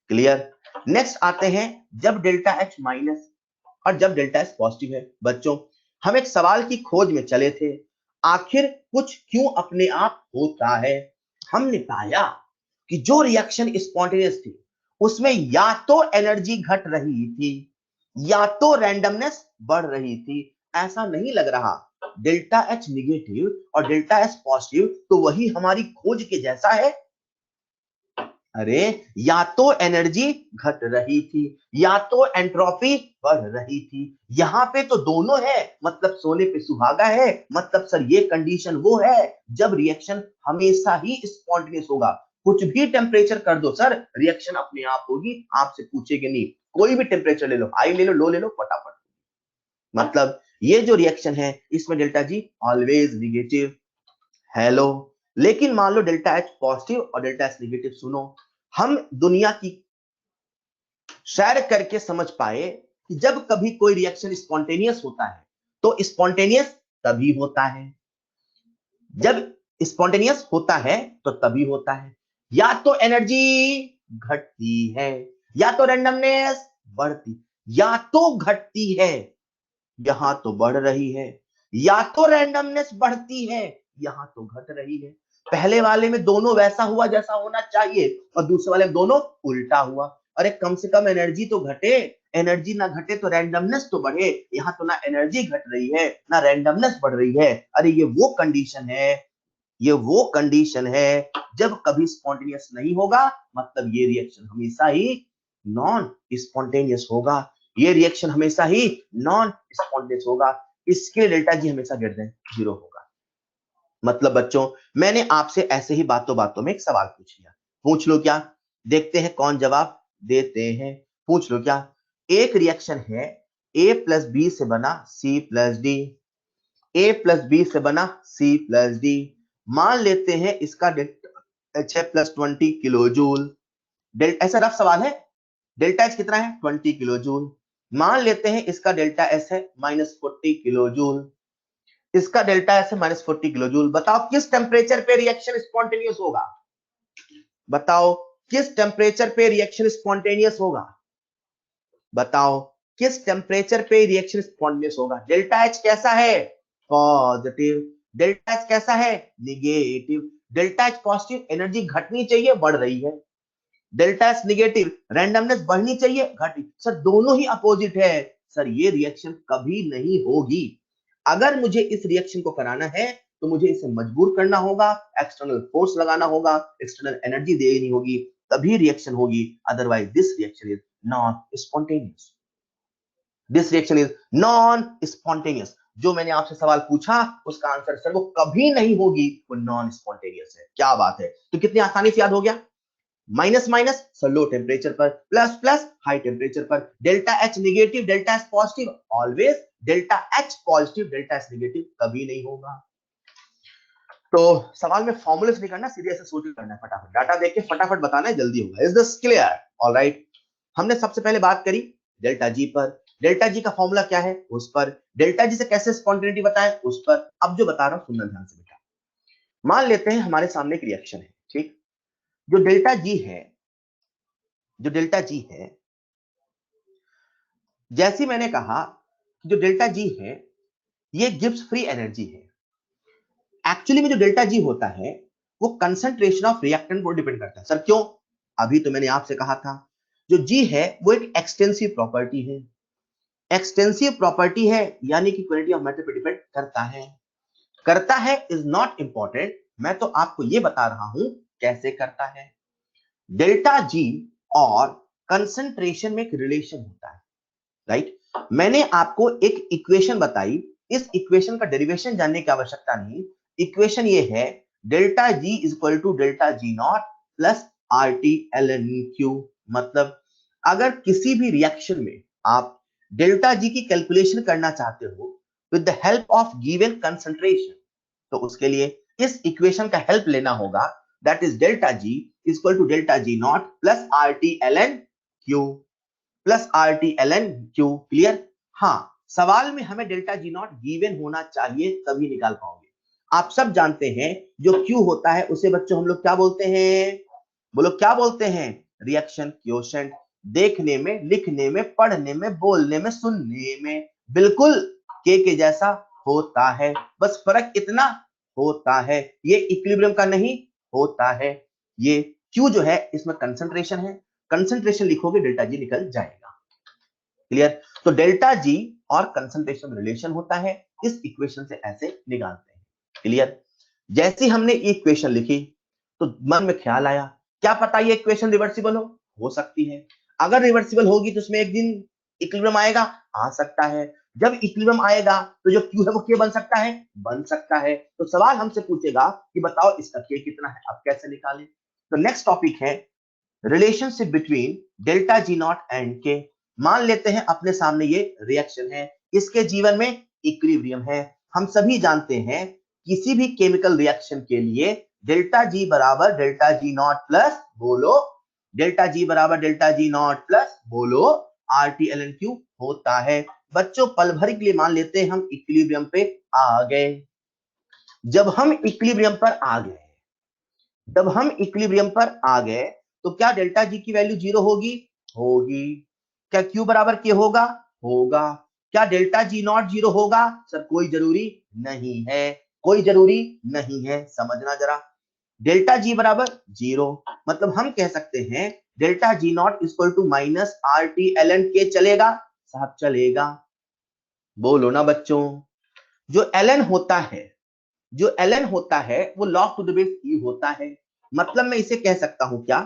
क्लियर? नेक्स्ट आते हैं जब डेल्टा एच माइनस और जब डेल्टा एस पॉजिटिव है। बच्चों हम एक सवाल की खोज में चले थे, आखिर कुछ क्यों अपने आप होता है। हमने पाया कि जो रिएक्शन स्पॉन्टेनियस थी उसमें या तो एनर्जी घट रही थी या तो रैंडमनेस बढ़ रही थी। ऐसा नहीं लग रहा डेल्टा एच निगेटिव और डेल्टा एच पॉजिटिव तो वही हमारी खोज के जैसा है। अरे या तो एनर्जी घट रही थी या तो एंट्रोपी बढ़ रही थी। यहां पे तो दोनों है, मतलब सोने पे सुहागा है। मतलब सर ये कंडीशन वो है जब रिएक्शन हमेशा ही स्पॉन्टेनियस होगा। कुछ भी टेम्परेचर कर दो सर, रिएक्शन अपने आप होगी, आपसे पूछेगे नहीं। कोई भी टेम्परेचर ले लो, हाई ले लो, लो ले लो, फटाफट। मतलब ये जो रिएक्शन है इसमें delta G always negative. Hello, लेकिन मान लो डेल्टा एच पॉजिटिव और डेल्टा एच निगेटिव। सुनो, हम दुनिया की शेयर करके समझ पाए कि जब कभी कोई रिएक्शन स्पॉन्टेनियस होता है तो स्पॉन्टेनियस तभी होता है, जब स्पॉन्टेनियस होता है तो तभी होता है या तो एनर्जी घटती है या तो रैंडमनेस बढ़ती, या तो घटती है यहां तो बढ़ रही है, या तो रैंडमनेस बढ़ती है यहां तो घट रही है। पहले वाले में दोनों वैसा हुआ जैसा होना चाहिए और दूसरे वाले में दोनों उल्टा हुआ। अरे कम से कम एनर्जी तो घटे, एनर्जी ना घटे तो रैंडमनेस तो बढ़े। यहाँ तो ना एनर्जी घट रही है ना रैंडमनेस बढ़ रही है। अरे ये वो कंडीशन है, ये वो कंडीशन है जब कभी स्पॉन्टेनियस नहीं होगा, मतलब ये रिएक्शन हमेशा ही नॉन स्पॉन्टेनियस होगा। ये रिएक्शन हमेशा ही नॉन स्पॉन्टेनियस होगा। इसके डेल्टा जी हमेशा ग्रेटर देन 0 होगा। मतलब बच्चों मैंने आपसे ऐसे ही बातों बातों में एक सवाल पूछ लिया, पूछ लो क्या, देखते हैं कौन जवाब देते हैं। पूछ लो क्या, एक रिएक्शन है a प्लस बी से बना c plus D, a plus B से बना c प्लस डी। मान लेते हैं इसका डेल्टा एच है प्लस 20 किलो जूल। ऐसा रफ सवाल है, डेल्टा एच कितना है 20 किलो जूल। मान लेते हैं इसका डेल्टा एस है -40 किलो जूल, इसका डेल्टा एस है -40 किलो जूल। बताओ किस टेम्परेचर पे रिएक्शन स्पॉन्टेनियस होगा, बताओ किस टेम्परेचर पे रिएक्शन स्पॉन्टेनियस होगा, बताओ किस टेम्परेचर पे रिएक्शन स्पॉन्टेनियस होगा। डेल्टा एच कैसा है पॉजिटिव, डेल्टा एच कैसा है negative. Delta H positive energy घटनी चाहिए बढ़ रही है, डेल्टा एच निगेटिव रैंडमनेस बढ़नी चाहिए घटी। सर दोनों ही अपोजिट है, सर ये रिएक्शन कभी नहीं होगी। अगर मुझे इस रिएक्शन को कराना है तो मुझे इसे मजबूर करना होगा, एक्सटर्नल फोर्स लगाना होगा, एक्सटर्नल एनर्जी देनी होगी, तभी रिएक्शन होगी। Otherwise this reaction is non spontaneous, this reaction is non spontaneous. जो मैंने आपसे सवाल पूछा उसका आंसर सर वो कभी नहीं होगी, वो नॉन स्पॉन्टेनियस है। क्या बात है, तो कितनी आसानी से याद हो गया। Minus minus sir low temperature पर, प्लस प्लस हाई टेम्परेचर पर। Delta H negative delta H positive always, delta H positive delta H negative कभी नहीं होगा। तो सवाल में फॉर्मूले से नहीं करना, सीधे ऐसे सोच के करना है, फटाफट डाटा देख के फटाफट बताना है, जल्दी होगा। Is this clear? ऑलराइट, हमने सबसे पहले बात करी डेल्टा जी पर। डेल्टा जी का फॉर्मूला क्या है उस पर, डेल्टा जी से कैसे स्पॉन्टेनिटी बताएं उस पर। अब जो बता रहा हूं सुनना ध्यान से बेटा। मान लेते हैं हमारे सामने एक रिएक्शन है, ठीक। जो डेल्टा जी है, जो डेल्टा जी है, जैसे मैंने कहा जो डेल्टा जी है ये गिब्स फ्री एनर्जी है। एक्चुअली में जो डेल्टा जी होता है वो कंसंट्रेशन ऑफ रिएक्टेंट पर डिपेंड करता है। सर क्यों? अभी तो मैंने आपसे कहा था जो जी है वो एक एक्सटेंसिव प्रॉपर्टी है। एक्सटेंसिव प्रॉपर्टी है यानी कि क्वांटिटी ऑफ मैटर पे डिपेंड करता है। करता है इज नॉट इंपॉर्टेंट, मैं तो आपको ये बता रहा हूं कैसे करता है। डेल्टा जी और कंसंट्रेशन में एक रिलेशन होता है, राइट। मैंने आपको एक इक्वेशन बताई, इस इक्वेशन का डेरिवेशन जानने की आवश्यकता नहीं। इक्वेशन ये है delta G is equal to delta G naught plus R T L N Q. मतलब अगर किसी भी रिएक्शन में आप डेल्टा जी की कैलकुलेशन करना चाहते हो with the help of given concentration, तो उसके लिए इस इक्वेशन का हेल्प लेना होगा। That is delta G is equal to delta G naught plus R T L N Q, plus R T L N Q. Clear? हाँ, सवाल में हमें डेल्टा जी नॉट गिवन होना चाहिए तभी निकाल पाओगे। आप सब जानते हैं जो क्यू होता है उसे बच्चों हम लोग क्या बोलते हैं, बोलो क्या बोलते हैं, रिएक्शन क्वोशेंट। देखने में, लिखने में, पढ़ने में, बोलने में, सुनने में बिल्कुल के जैसा होता है, बस फर्क इतना होता है ये इक्विलिब्रियम का नहीं होता है। ये क्यू जो है इसमें कंसंट्रेशन है कंसंट्रेशन लिखोगे डेल्टा जी निकल जाएगा। क्लियर? तो डेल्टा जी और कंसंट्रेशन रिलेशन होता है, इस इक्वेशन से ऐसे निकालते हैं। क्लियर? जैसे हमने ये इक्वेशन लिखी तो मन में ख्याल आया, क्या पता ये इक्वेशन रिवर्सिबल हो सकती है। अगर रिवर्सिबल होगी तो उसमें एक दिन इक्विलिब्रियम आएगा, आ सकता है। जब इक्विलिब्रियम आएगा तो जो Q है वो K बन सकता है, बन सकता है। तो सवाल हमसे पूछेगा कि बताओ इसका K कितना है, अब कैसे निकालें। तो नेक्स्ट टॉपिक है relationship between delta G not and के। मान लेते हैं अपने सामने ये रिएक्शन है, इसके जीवन में इक्विलिब्रियम है। हम सभी जानते हैं किसी भी केमिकल रिएक्शन के लिए डेल्टा जी बराबर डेल्टा जी नॉट प्लस बोलो डेल्टा जी बराबर डेल्टा जी नॉट प्लस बोलो आरटी एल एन क्यू होता है। बच्चों पल भर के लिए मान लेते हैं हम इक्विलिब्रियम पे आ गए। जब हम इक्विलिब्रियम पर आ गए जब हम इक्विलिब्रियम पर आ गए तो क्या डेल्टा जी की वैल्यू जीरो होगी? होगी। क्या क्यू बराबर के होगा? होगा। क्या डेल्टा जी नॉट जीरो होगा? सर कोई जरूरी नहीं है, कोई जरूरी नहीं है, समझना जरा। डेल्टा जी बराबर जीरो मतलब हम कह सकते हैं delta G naught equal to minus R T L N K. चलेगा साहब? चलेगा। बोलो ना बच्चों। जो एल एन होता है जो ln होता है वो log to the base e होता है। मतलब मैं इसे कह सकता हूं क्या,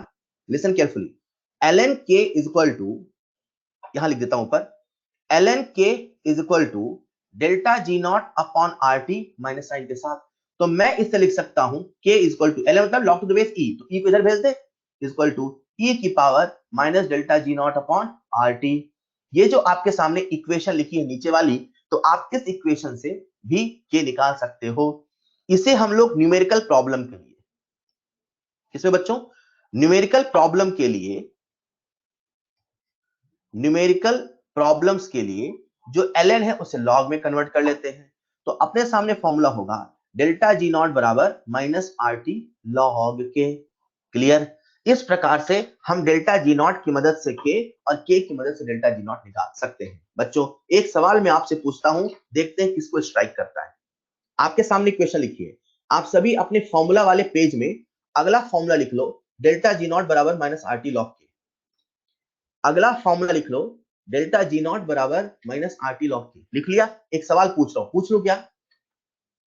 listen carefully, ln k is equal to, यहां लिख देता हूं ऊपर, ln k is equal to delta G naught upon R T minus sign के साथ। तो मैं इससे लिख सकता हूं k is equal to ln मतलब log to the base e, तो e को इधर भेज दे, इज इक्वल टू e की power minus delta G naught upon R T. ये जो आपके सामने इक्वेशन लिखी है नीचे वाली, तो आप इस इक्वेशन से भी k निकाल सकते हो। इसे हम लोग न्यूमेरिकल प्रॉब्लम के लिए, किसमें बच्चों? न्यूमेरिकल प्रॉब्लम के लिए, न्यूमेरिकल प्रॉब्लम्स के लिए जो ln है उसे log में कन्वर्ट कर लेते हैं। तो अपने सामने फॉर्मूला होगा डेल्टा जी नॉट बराबर माइनस आर टी लॉग के। क्लियर? इस प्रकार से हम डेल्टा जी नॉट की मदद से के और के की मदद से डेल्टा जी नॉट निकाल सकते हैं। बच्चों एक सवाल मैं आपसे पूछता हूं, देखते हैं किसको स्ट्राइक करता है। आपके सामने क्वेश्चन लिखिए, आप सभी अपने फॉर्मूला वाले पेज में अगला फॉर्मूला लिख लो, डेल्टा जी नॉट बराबर माइनस आर टी लॉग के। अगला फॉर्मूला लिख लो, डेल्टा जी नॉट बराबर माइनस आर टी लॉग के। लिख लिया? एक सवाल पूछ रहा हूं, पूछ लो क्या?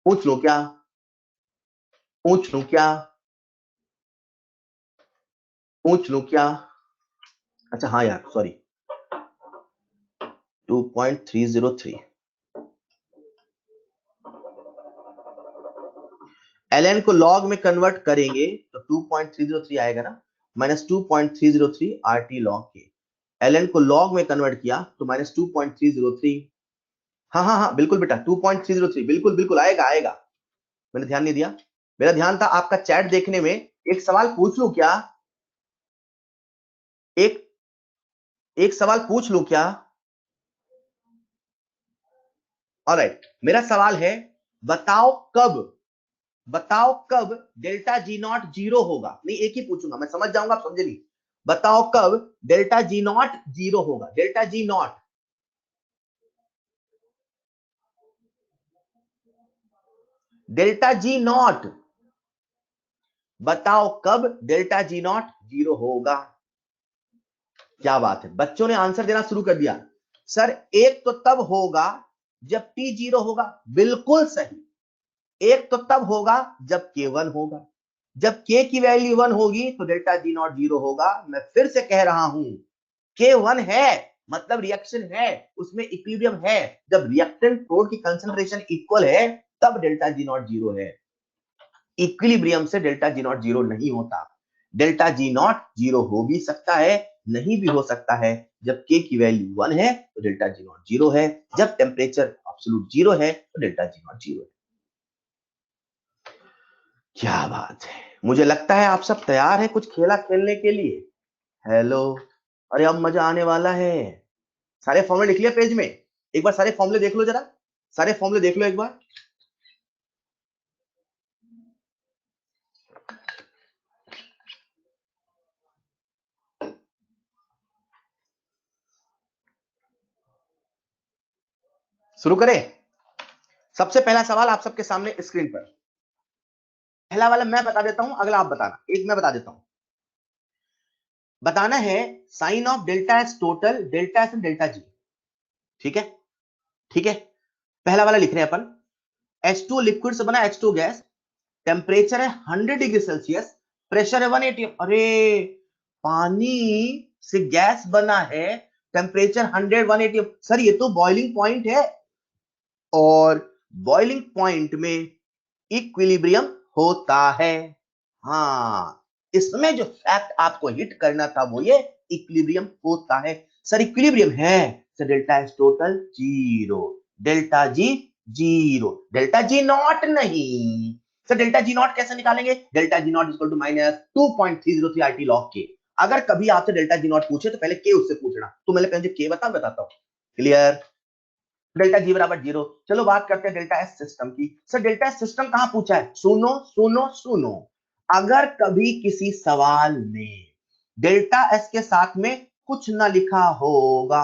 पूछ लो क्या? पूछ लो क्या? पूछ लो क्या? अच्छा हाँ यार सॉरी, 2.303 ln को log में कन्वर्ट करेंगे तो 2.303 आएगा ना, माइनस 2.303 आर टी लॉग के। ln को log में कन्वर्ट किया तो माइनस 2.303। हाँ हाँ हाँ बिल्कुल बेटा, 2.303 बिल्कुल बिल्कुल आएगा आएगा। मैंने ध्यान नहीं दिया, मेरा ध्यान था आपका चैट देखने में। एक सवाल पूछ लूं क्या? एक एक सवाल पूछ लूं क्या? ऑलराइट, मेरा सवाल है, बताओ कब बताओ कब डेल्टा जी नॉट जीरो होगा? नहीं एक ही पूछूंगा, मैं समझ जाऊंगा, आप समझे नहीं। बताओ कब डेल्टा जी नॉट जीरो होगा? Delta G not, delta G not, बताओ कब डेल्टा जी नॉट जीरो होगा? क्या बात है, बच्चों ने आंसर देना शुरू कर दिया। सर एक तो तब होगा जब टी जीरो होगा, बिल्कुल सही। एक तो तब होगा जब के वन होगा, जब के की वैल्यू वन होगी तो डेल्टा जी नॉट जीरो होगा। मैं फिर से कह रहा हूं, के वन है मतलब रिएक्शन है, उसमें इक्विलिब्रियम है। जब रिएक्टेंट प्रोडक्ट की कंसंट्रेशन इक्वल है तब डेल्टा जी नॉट जीरो है। इक्विलिब्रियम से डेल्टा जी नॉट जीरो नहीं होता। डेल्टा जी नॉट जीरो हो भी सकता है, नहीं भी हो सकता है। जब के की वैल्यू वन है तो डेल्टा जी नॉट जीरो है, जब टेम्परेचर एब्सोल्यूट जीरो है तो डेल्टा जी नॉट जीरो है। क्या बात है, मुझे लगता है आप सब तैयार हैं कुछ खेला खेलने के लिए। हेलो, अरे अब मजा आने वाला है। सारे फॉर्मूले लिख लिया पेज में? एक बार सारे फॉर्मूले देख लो जरा, सारे फॉर्मूले देख लो एक बार। शुरू करें? सबसे पहला सवाल आप सबके सामने स्क्रीन पर, पहला वाला मैं बता देता हूं, अगला आप बताना। एक मैं बता देता हूं, बताना है sign of delta S total, delta S and delta G. ठीक है, ठीक है। पहला वाला लिख रहे हैं अपन, H2 लिक्विड से बना H2 गैस, टेम्परेचर है 100 डिग्री सेल्सियस, प्रेशर है 180। अरे पानी से गैस बना है, टेम्परेचर 100 180। सर ये तो बॉइलिंग पॉइंट है, और बॉइलिंग पॉइंट में इक्विलिब्रियम होता है। हाँ, इसमें जो फैक्ट आपको हिट करना था वो ये इक्विलिब्रियम होता है। सर इक्विलिब्रियम है, sir delta S total zero, delta G zero, delta G naught नहीं। सर डेल्टा जी नॉट कैसे निकालेंगे? Delta G naught equal to -2.303 RT log के। अगर कभी आपसे डेल्टा जी नॉट पूछे तो पहले के उससे पूछना, तो मैंने पहले के बताता हूं। क्लियर? डेल्टा जी बराबर जीरो। चलो बात करते हैं डेल्टा एस सिस्टम की। सर डेल्टा एस सिस्टम कहां पूछा है? सुनो सुनो सुनो, अगर कभी किसी सवाल में डेल्टा एस के साथ में कुछ ना लिखा होगा,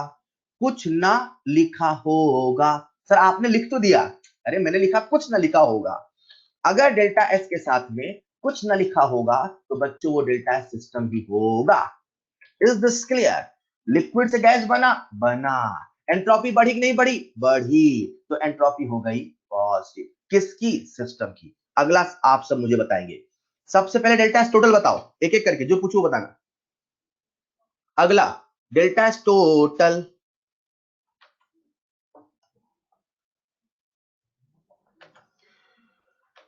कुछ ना लिखा होगा, सर आपने लिख तो दिया, अरे मैंने लिखा कुछ ना लिखा होगा। अगर डेल्टा एस के साथ में कुछ ना लिखा होगा तो बच्चों वो डेल्टा एस सिस्टम भी होगा। Is this clear? लिक्विड से गैस बना, बना, एंट्रोपी बढ़ी कि नहीं बढ़ी? बढ़ी, तो एंट्रोपी हो गई पॉजिटिव। किसकी? सिस्टम की। अगला आप सब मुझे बताएंगे। सबसे पहले डेल्टा एस टोटल बताओ, एक एक करके, जो पूछो बताना। अगला delta S total,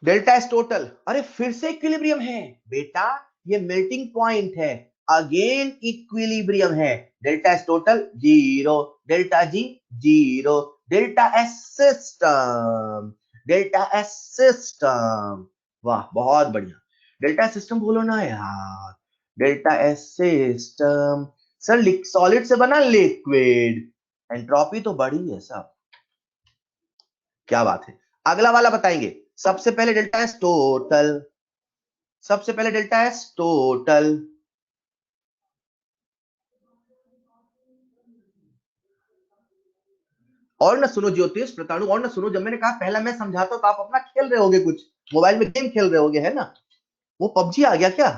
delta S total. अरे फिर से इक्विलिब्रियम है बेटा, ये मेल्टिंग पॉइंट है, अगेन इक्विलिब्रियम है। Delta S total zero, delta G zero, delta S system, delta S system. वाह बहुत बढ़िया, डेल्टा सिस्टम बोलो ना यार, delta S system. Sir solid से बना लिक्विड, एंट्रोपी तो बढ़ी है सब, क्या बात है। अगला वाला बताएंगे। सबसे पहले डेल्टा एस टोटल, सबसे पहले डेल्टा एस टोटल, और ना सुनो ज्योतिष प्रताड़ु, और ना सुनो, जब मैंने कहा पहला मैं समझाता हूं तो आप अपना खेल रहे होगे, कुछ मोबाइल में गेम खेल रहे होगे, है ना? वो पबजी आ गया क्या?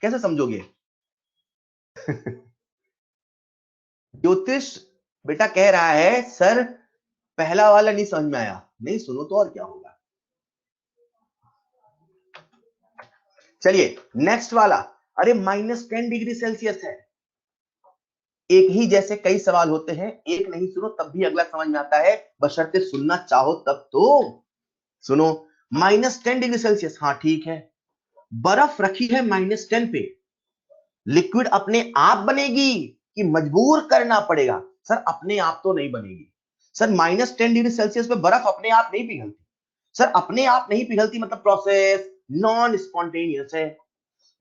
कैसे समझोगे? ज्योतिष बेटा कह रहा है सर पहला वाला नहीं समझ में आया, नहीं सुनो तो और क्या होगा। चलिए नेक्स्ट वाला, अरे -10 डिग्री सेल्सियस है। एक ही जैसे कई सवाल होते हैं, एक नहीं सुनो तब भी अगला समझ में आता है, बशर्ते सुनना चाहो तब तो। सुनो, -10 डिग्री सेल्सियस, हाँ ठीक है, बर्फ रखी है -10 पे, लिक्विड अपने आप बनेगी कि मजबूर करना पड़ेगा? सर अपने आप तो नहीं बनेगी। सर -10 डिग्री सेल्सियस पे बर्फ अपने आप नहीं पिघलती। सर अपने आप नहीं पिघलती मतलब प्रोसेस नॉन स्पॉन्टेनियस है,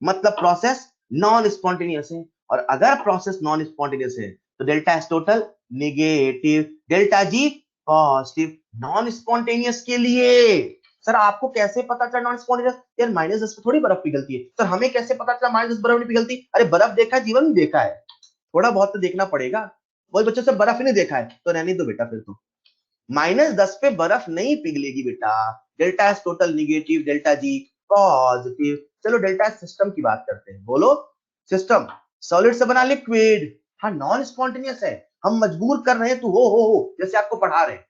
मतलब प्रोसेस नॉन स्पॉन्टेनियस है। और अगर प्रोसेस नॉन स्पॉन्टेनियस है तो delta S total negative, delta G positive. Non spontaneous के लिए सर आपको कैसे पता चला नॉन स्पॉन्टेनियस? यार -10 पे थोड़ी बर्फ पिघलती है। सर हमें कैसे पता चला -10 बर्फ नहीं पिघलती? अरे बर्फ देखा है, जीवन में देखा है, थोड़ा बहुत तो देखना पड़ेगा। वही बच्चों से बर्फ ही नहीं देखा है तो रहने दो बेटा, फिर तो -10 पे बर्फ नहीं पिघलेगी बेटा। Delta S total negative, delta G positive. चलो डेल्टा एस सिस्टम की बात करते हैं, बोलो। सिस्टम सॉलिड से बना लिक्विड, हाँ नॉन स्पॉन्टेनियस है, हम मजबूर कर रहे हैं तो हो जैसे आपको पढ़ा रहे हैं।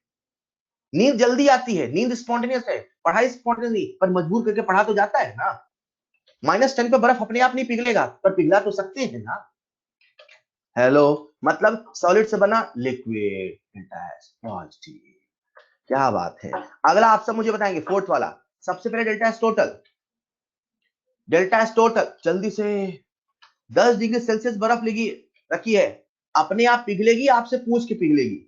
नींद जल्दी आती है, नींद स्पॉन्टेनियस है, पढ़ाई स्पॉन्टेनियस नहीं, पर मजबूर करके पढ़ा तो जाता है ना। -10 पे बर्फ अपने आप नहीं पिघलेगा, पर पिघला तो सकते हैं ना। हेलो, मतलब सॉलिड से बना लिक्विड, डेल्टा एस पॉजिटिव, क्या बात है। अगला आप सब मुझे बताएंगे, फोर्थ वाला। सबसे पहले delta S total, delta S total जल्दी से। 10 डिग्री सेल्सियस बर्फ लगी रखी है, अपने आप पिघलेगी आपसे पूछ के पिघलेगी,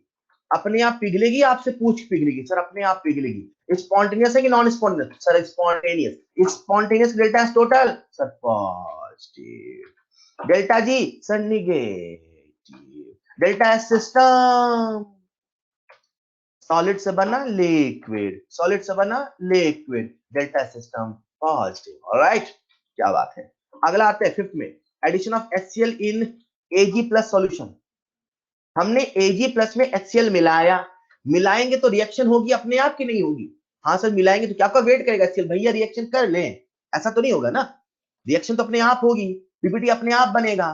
अपने आप पिघलेगी आपसे पूछ के पिघलेगी? सर अपने आप पिघलेगी। स्पॉन्टेनियस है कि non spontaneous? Sir spontaneous. Spontaneous delta S total sir positive, delta G sir negative, delta S system solid से बना लिक्विड, सॉलिड से बना liquid, delta system positive. Alright, क्या बात है। अगला आते हैं फिफ्थ में, addition of HCl in Ag plus solution. हमने Ag प्लस में HCl मिलाया, मिलाएंगे तो रिएक्शन होगी अपने आप की नहीं होगी? हाँ सर मिलाएंगे तो क्या आपका वेट करेगा HCl, भैया रिएक्शन कर लें, ऐसा तो नहीं होगा ना, रिएक्शन तो अपने आप होगी। पीपीटी अपने आप बनेगा।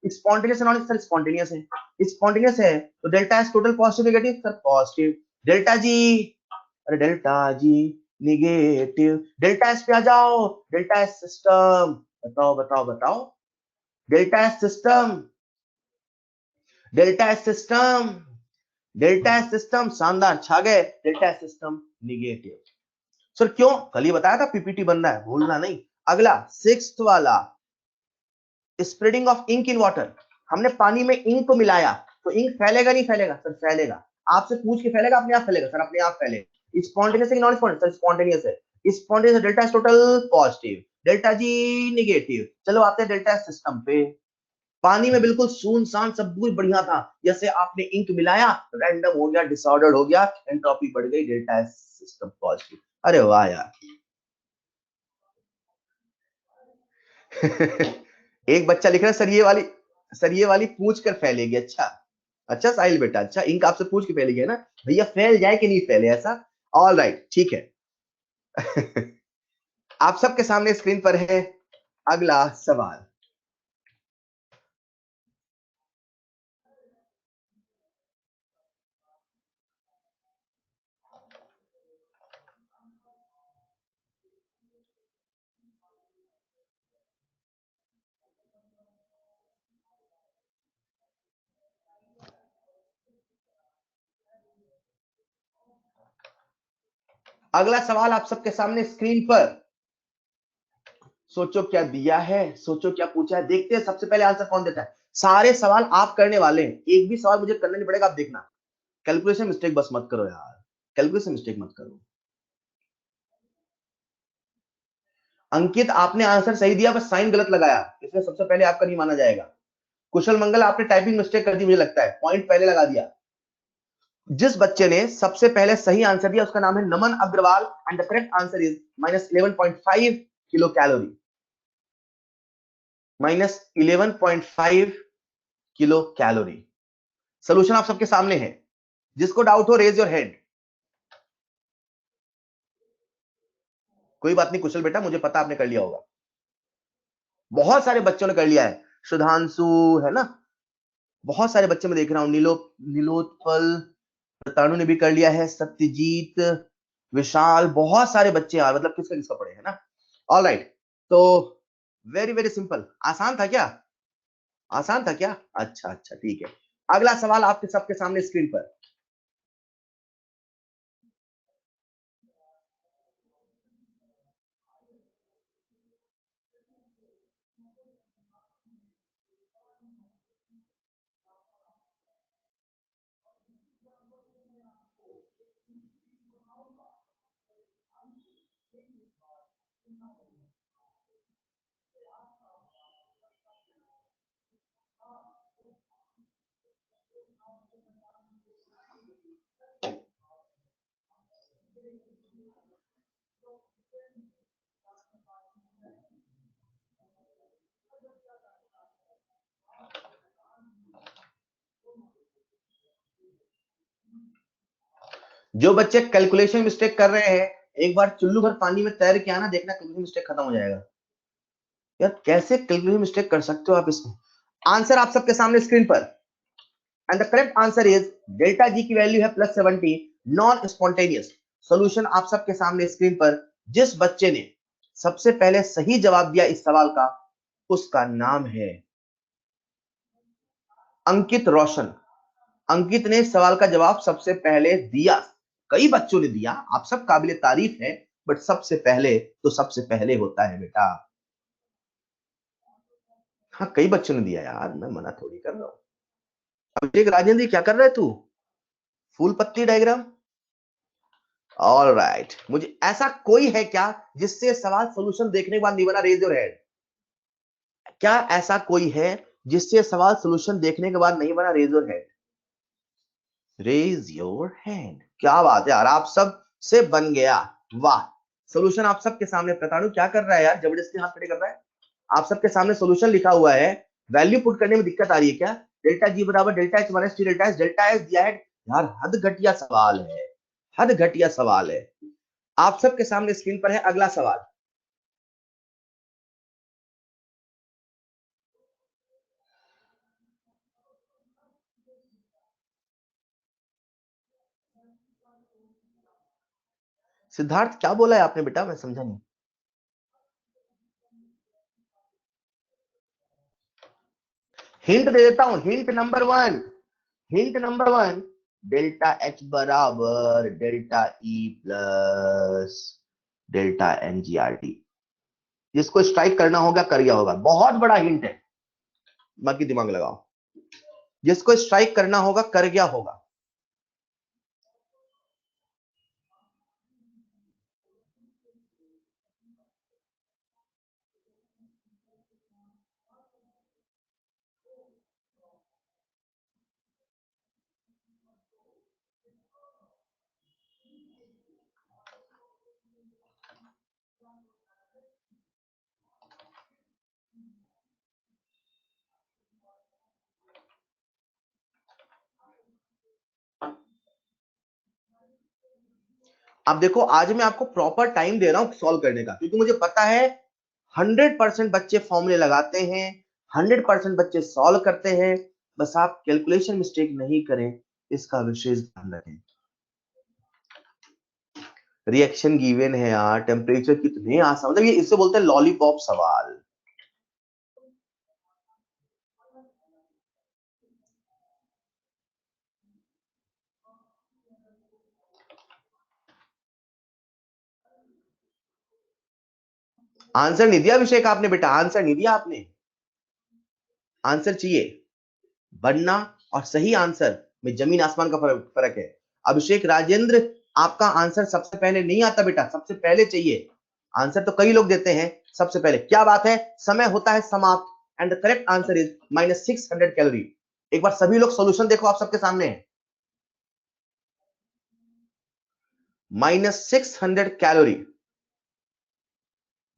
स्पॉन्टेनियस नॉन सर स्पॉन्टेनियस है, स्पॉन्टेनियस है तो delta S total positive negative sir positive, delta G, अरे delta G negative, delta S पे आ जाओ, डेल्टा एस सिस्टम, बताओ बताओ बताओ, delta S system, delta S system, delta S system, शानदार छा गए, delta S system negative. Sir क्यों? कल ही बताया था पीपीटी बनना है, भूलना नहीं। अगला सिक्स्थ वाला, spreading of ink in water, हमने पानी में इंक को मिलाया तो इंक फैलेगा नहीं फैलेगा? सर फैलेगा। आपसे पूछ के फैलेगा अपने आप फैलेगा? सर अपने आप फैलेगा। स्पॉन्टेनियस है कि नॉन स्पॉन्टेनियस? सर स्पॉन्टेनियस है। Spontaneous delta total positive, delta G negative. चलो आते हैं डेल्टा सिस्टम पे। पानी में बिल्कुल सुनसान सब कुछ बढ़िया था, जैसे आपने इंक मिलाया रैंडम हो गया, डिसऑर्डर हो गया, एंट्रोपी बढ़ गई, डेल्टा सिस्टम पॉजिटिव। अरे वाह यार। एक बच्चा लिख रहा है सर ये वाली पूछ कर फैलेगी। अच्छा अच्छा साहिल बेटा, अच्छा इंक आपसे पूछ के फैलेगी है ना भैया, फैल जाए कि नहीं फैले ऐसा। ऑल राइट ठीक है। आप सबके सामने स्क्रीन पर है अगला सवाल। अगला सवाल आप सबके सामने स्क्रीन पर। सोचो क्या दिया है, सोचो क्या पूछा है, देखते हैं सबसे पहले आंसर कौन देता है। सारे सवाल आप करने वाले हैं, एक भी सवाल मुझे करना नहीं पड़ेगा, आप देखना। कैलकुलेशन मिस्टेक बस मत करो यार, कैलकुलेशन मिस्टेक मत करो। अंकित आपने आंसर सही दिया, बस साइन गलत लगाया, इसलिए सबसे पहले आपका नहीं माना जाएगा। कुशल मंगल आपने टाइपिंग मिस्टेक कर दी, मुझे लगता है पॉइंट पहले लगा दिया। जिस बच्चे ने सबसे पहले सही आंसर दिया उसका नाम है Naman Agarwal and the correct answer is -11.5 kilo calorie, -11.5 kilo calorie. Solution आप सबके सामने है, जिसको डाउट हो रेज योर हैंड। कोई बात नहीं कुशल बेटा, मुझे पता आपने कर लिया होगा, बहुत सारे बच्चों ने कर लिया है। सुधांशु है ना, बहुत सारे बच्चे मैं देख रहा हूं, नीलोत्पल, तानु ने भी कर लिया है, सत्यजीत, विशाल, बहुत सारे बच्चे यार, मतलब किसका किसका पढ़े है ना। ऑल राइट, तो वेरी वेरी सिंपल, आसान था क्या? आसान था क्या? अच्छा अच्छा ठीक है। अगला सवाल आपके सबके सामने स्क्रीन पर। जो बच्चे कैलकुलेशन मिस्टेक कर रहे हैं, एक बार चुल्लू भर पानी में तैर के आना, देखना कैलकुलेशन मिस्टेक खत्म हो जाएगा। यार कैसे कैलकुलेशन मिस्टेक कर सकते हो आप इसमें? आंसर आप सबके सामने स्क्रीन पर, and the correct answer is delta जी की वैल्यू है +70, नॉन स्पॉन्टेनियस। सोल्यूशन आप सबके सामने स्क्रीन पर। जिस बच्चे ने सबसे पहले सही जवाब दिया इस सवाल का, उसका नाम है अंकित रोशन। अंकित ने सवाल का जवाब सबसे पहले दिया, कई बच्चों ने दिया, आप सब काबिले तारीफ है, बट सबसे पहले तो सबसे पहले होता है बेटा। हाँ कई बच्चों ने दिया यार, मैं मना थोड़ी कर रहा हूं। अब एक राजेंद्र क्या कर रहा है तू, फूल पत्ती डायग्राम। ऑल राइट, मुझे ऐसा कोई है क्या जिससे सवाल सोल्यूशन देखने के बाद नहीं बना? Raise your hand. क्या ऐसा कोई है जिससे सवाल सोल्यूशन देखने के बाद नहीं बना? Raise your hand, raise your hand. क्या बात है यार, आप सब से बन गया, वाह। सोल्यूशन आप सबके सामने, प्रताड़ू क्या कर रहा है यार, जबरदस्ती हाथ खड़े कर रहा है। आप सबके सामने सोल्यूशन लिखा हुआ है, वैल्यू पुट करने में दिक्कत आ रही है क्या? डेल्टा जी बराबर delta H minus T delta S, delta S दिया है यार, हद घटिया सवाल है, हद घटिया सवाल है। आप सबके सामने स्क्रीन पर है अगला सवाल। सिद्धार्थ क्या बोला है आपने बेटा, मैं समझा नहीं। हिंट दे देता हूं, hint number one, hint number one, delta H बराबर delta E plus delta NGRT. जिसको स्ट्राइक करना होगा कर गया होगा, बहुत बड़ा हिंट है, बाकी दिमाग लगाओ। जिसको स्ट्राइक करना होगा कर गया होगा। अब देखो, आज मैं आपको प्रॉपर टाइम दे रहा हूं सॉल्व करने का, क्योंकि मुझे पता है 100% बच्चे फॉर्मूले लगाते हैं, 100% बच्चे सॉल्व करते हैं। बस आप कैलकुलेशन मिस्टेक नहीं करें, इसका विशेष ध्यान रखें। रिएक्शन गिवन है यार, टेम्परेचर कितने आसान, मतलब ये इससे बोलते हैं लॉलीपॉप सवाल। आंसर नहीं दिया अभिषेक आपने बेटा, आंसर नहीं दिया आपने। आंसर चाहिए, बनना और सही आंसर में जमीन आसमान का फर्क है। अभिषेक राजेंद्र, आपका आंसर सबसे पहले नहीं आता बेटा, सबसे पहले चाहिए। आंसर तो कई लोग देते हैं, सबसे पहले क्या बात है, समय होता है समाप्त and the correct answer is -600 calorie. एक बार सभी लोग सॉल्यूशन देखो, आप सबके सामने है। -600 कैलोरी।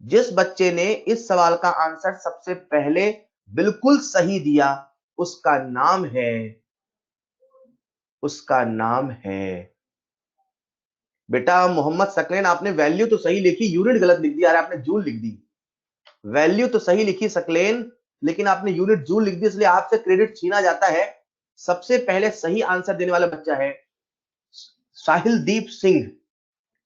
जिस बच्चे ने इस सवाल का आंसर सबसे पहले बिल्कुल सही दिया, उसका नाम है, उसका नाम है बेटा मोहम्मद सकलेन। आपने वैल्यू तो सही लिखी, यूनिट गलत लिख दिया, आपने जूल लिख दी। वैल्यू तो सही लिखी सकलेन, लेकिन आपने यूनिट जूल लिख दी, इसलिए आपसे क्रेडिट छीना जाता है। सबसे पहले सही आंसर देने वाला बच्चा है साहिलदीप सिंह।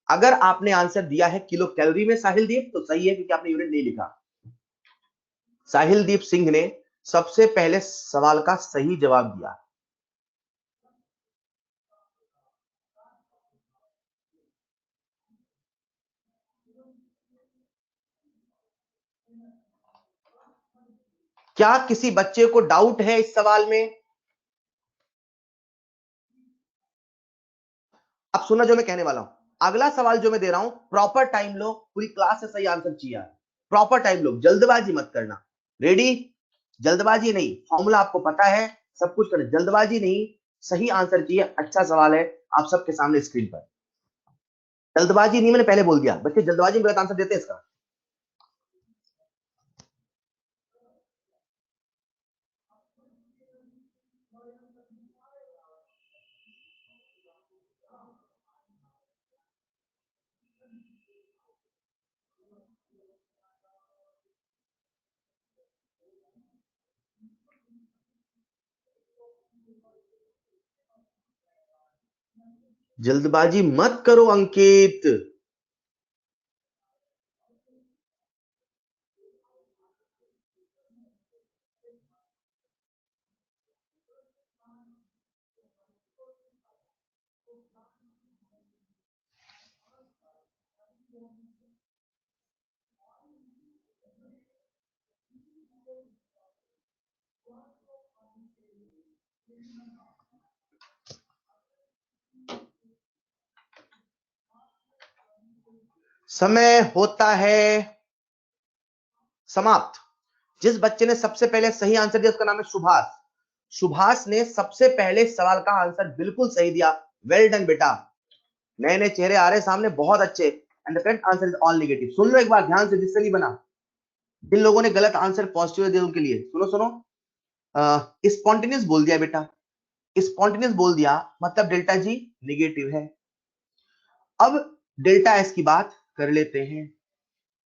अगर आपने आंसर दिया है किलो कैलोरी में साहिलदीप, तो सही है, क्योंकि आपने यूनिट नहीं लिखा। साहिलदीप सिंह ने सबसे पहले सवाल का सही जवाब दिया। क्या किसी बच्चे को डाउट है इस सवाल में? अब सुना जो मैं कहने वाला हूं, अगला सवाल जो मैं दे रहा हूं, प्रॉपर टाइम लो, पूरी क्लास से सही आंसर चाहिए। प्रॉपर टाइम लो, जल्दबाजी मत करना। रेडी? जल्दबाजी नहीं, फॉर्मूला आपको पता है, सब कुछ करना, जल्दबाजी नहीं, सही आंसर चाहिए। अच्छा सवाल है, आप सबके सामने स्क्रीन पर। जल्दबाजी नहीं, मैंने पहले बोल दिया, बच्चे जल्दबाजी में गलत आंसर देते हैं इसका। जल्दबाजी मत करो अंकित। समय होता है समाप्त। जिस बच्चे ने सबसे पहले सही आंसर दिया उसका नाम है सुभाष। सुभाष ने सबसे पहले सवाल का आंसर बिल्कुल सही दिया। वेल डन बेटा, नए नए चेहरे आ रहे हैं सामने, बहुत अच्छे। And the correct answer is all negative. सुन लो एक बार ध्यान से, जिससे नहीं बना, जिन लोगों ने गलत आंसर पॉजिटिव दिया उनके लिए सुनो सुनो। स्पॉन्टेनियस बोल दिया बेटा, स्पॉन्टेनियस बोल दिया, मतलब डेल्टा जी नेगेटिव है। अब डेल्टा एस की बात कर लेते हैं।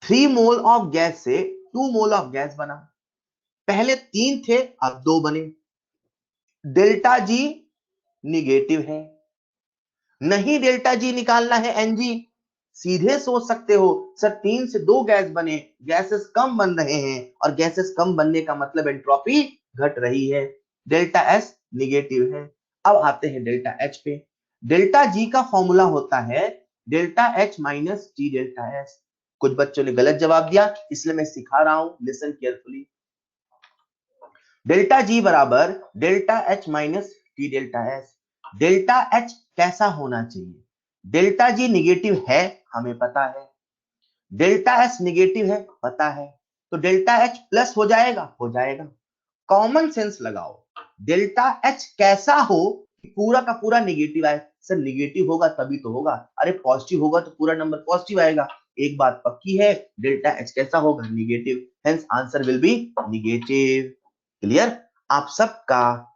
3 मोल ऑफ गैस से 2 मोल ऑफ गैस बना, पहले 3 थे अब 2 बने। डेल्टा जी निगेटिव है, नहीं डेल्टा जी निकालना है एनजी, सीधे सोच सकते हो सर 3 से 2 गैस बने, गैसेस कम बन रहे हैं और गैसेस कम बनने का मतलब एंट्रोपी घट रही है, डेल्टा एस निगेटिव है। अब आते हैं डेल्टा एच पे। डेल्टा जी का फॉर्मूला होता है delta H minus T delta S. कुछ बच्चों ने गलत जवाब दिया, इसलिए मैं सिखा रहा हूं, लिसन केयरफुली। डेल्टा जी बराबर delta H minus T delta S. Delta H कैसा होना चाहिए? डेल्टा जी निगेटिव है, हमें पता है। डेल्टा एस निगेटिव है, पता है। तो डेल्टा एच प्लस हो जाएगा, हो जाएगा। कॉमन सेंस लगाओ, डेल्टा एच कैसा हो कि पूरा का पूरा निगेटिव आए? सर निगेटिव होगा तभी तो होगा, अरे पॉजिटिव होगा तो पूरा नंबर पॉजिटिव आएगा। एक बात पक्की है, डेल्टा एच कैसा होगा? Negative, hence answer will be negative. Clear? आप सबका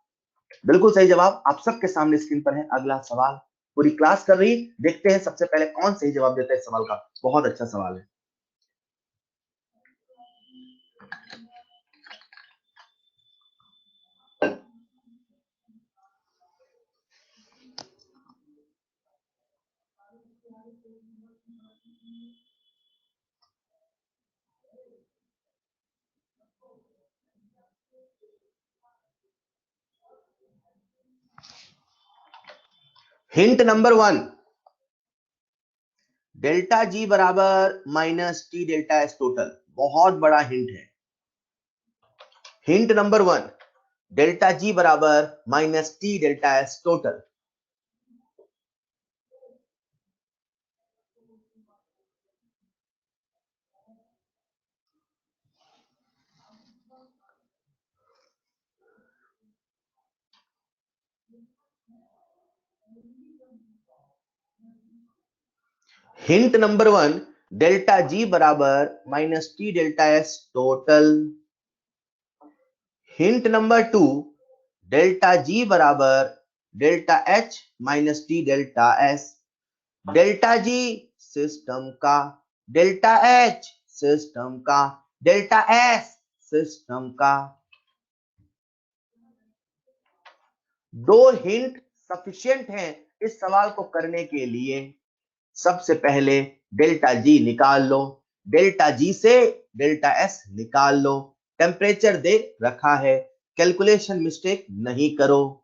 बिल्कुल सही जवाब आप सबके सामने स्क्रीन पर है। अगला सवाल, पूरी क्लास कर रही, देखते हैं सबसे पहले कौन सही जवाब देता है इस सवाल का। बहुत अच्छा सवाल है। हिंट नंबर 1, डेल्टा जी बराबर minus T delta S total. बहुत बड़ा हिंट है। हिंट नंबर 1, डेल्टा जी बराबर minus T delta S total. Hint number 1, delta G बराबर minus T delta S total. Hint number 2, delta G बराबर delta H minus T delta S. Delta G system का, delta H system का, delta S system का। दो hint sufficient हैं इस सवाल को करने के लिए। सबसे पहले डेल्टा जी निकाल लो, डेल्टा जी से डेल्टा एस निकाल लो। टेम्परेचर दे रखा है, कैलकुलेशन मिस्टेक नहीं करो।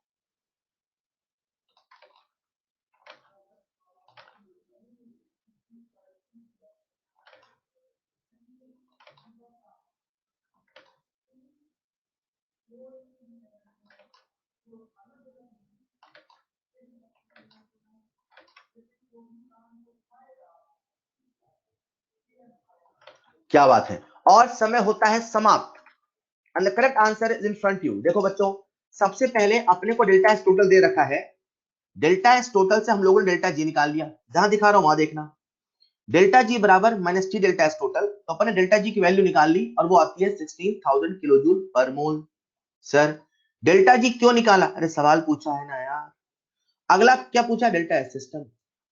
क्या बात है। और समय होता है समाप्त। And the correct answer is in front you. देखो बच्चों, सबसे पहले अपने को डेल्टा एस टोटल दे रखा है, डेल्टा एस टोटल से हम लोगों ने डेल्टा जी निकाल लिया, जहां दिखा रहा हूं वहां देखना। डेल्टा जी बराबर minus T delta S total, तो अपन ने डेल्टा जी की वैल्यू निकाल ली और वो आती है 16,000 किलो जूल पर मोल। सर डेल्टा जी क्यों निकाला? अरे सवाल पूछा है ना यार। अगला क्या पूछा? Delta S system.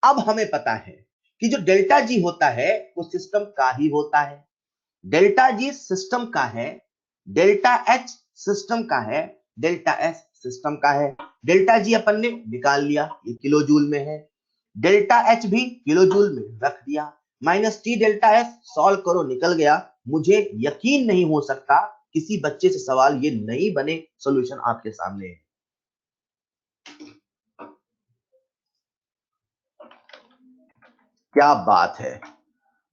अब हमें पता है कि जो डेल्टा जी होता है वो सिस्टम का ही होता है। डेल्टा जी सिस्टम का है, डेल्टा एच सिस्टम का है, डेल्टा एस सिस्टम का है। डेल्टा जी अपन ने निकाल लिया, ये किलो जूल में है। डेल्टा एच भी किलो जूल में रख दिया। Minus T delta S solve करो, निकल गया। मुझे यकीन नहीं हो सकता किसी बच्चे से सवाल ये नहीं बने। सॉल्यूशन आपके सामने है। क्या बात है,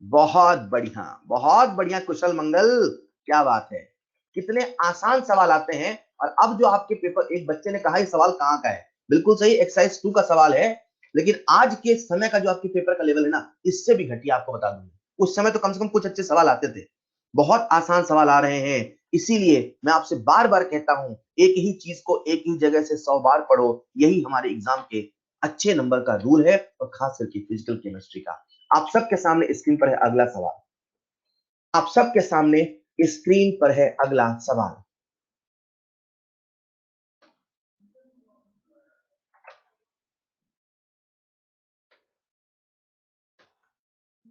बहुत बढ़िया, बहुत बढ़िया, कुशल मंगल। क्या बात है, कितने आसान सवाल आते हैं। और अब जो आपके पेपर, एक बच्चे ने कहा ये सवाल कहाँ का है, बिल्कुल सही, एक्सरसाइज 2 का सवाल है। लेकिन आज के समय का जो आपके पेपर का लेवल है ना, इससे भी घटिया आपको बता दूंगा। उस समय तो कम से कम कुछ अच्छे सवाल आते थे, बहुत आसान सवाल आ रहे हैं। इसीलिए मैं आपसे बार बार कहता हूं, एक ही चीज को एक ही जगह से 100 बार पढ़ो। यही हमारे एग्जाम के अच्छे नंबर का रूल है, और खास करके फिजिकल केमिस्ट्री का। आप सबके सामने स्क्रीन पर है अगला सवाल। आप सबके सामने स्क्रीन पर है अगला सवाल।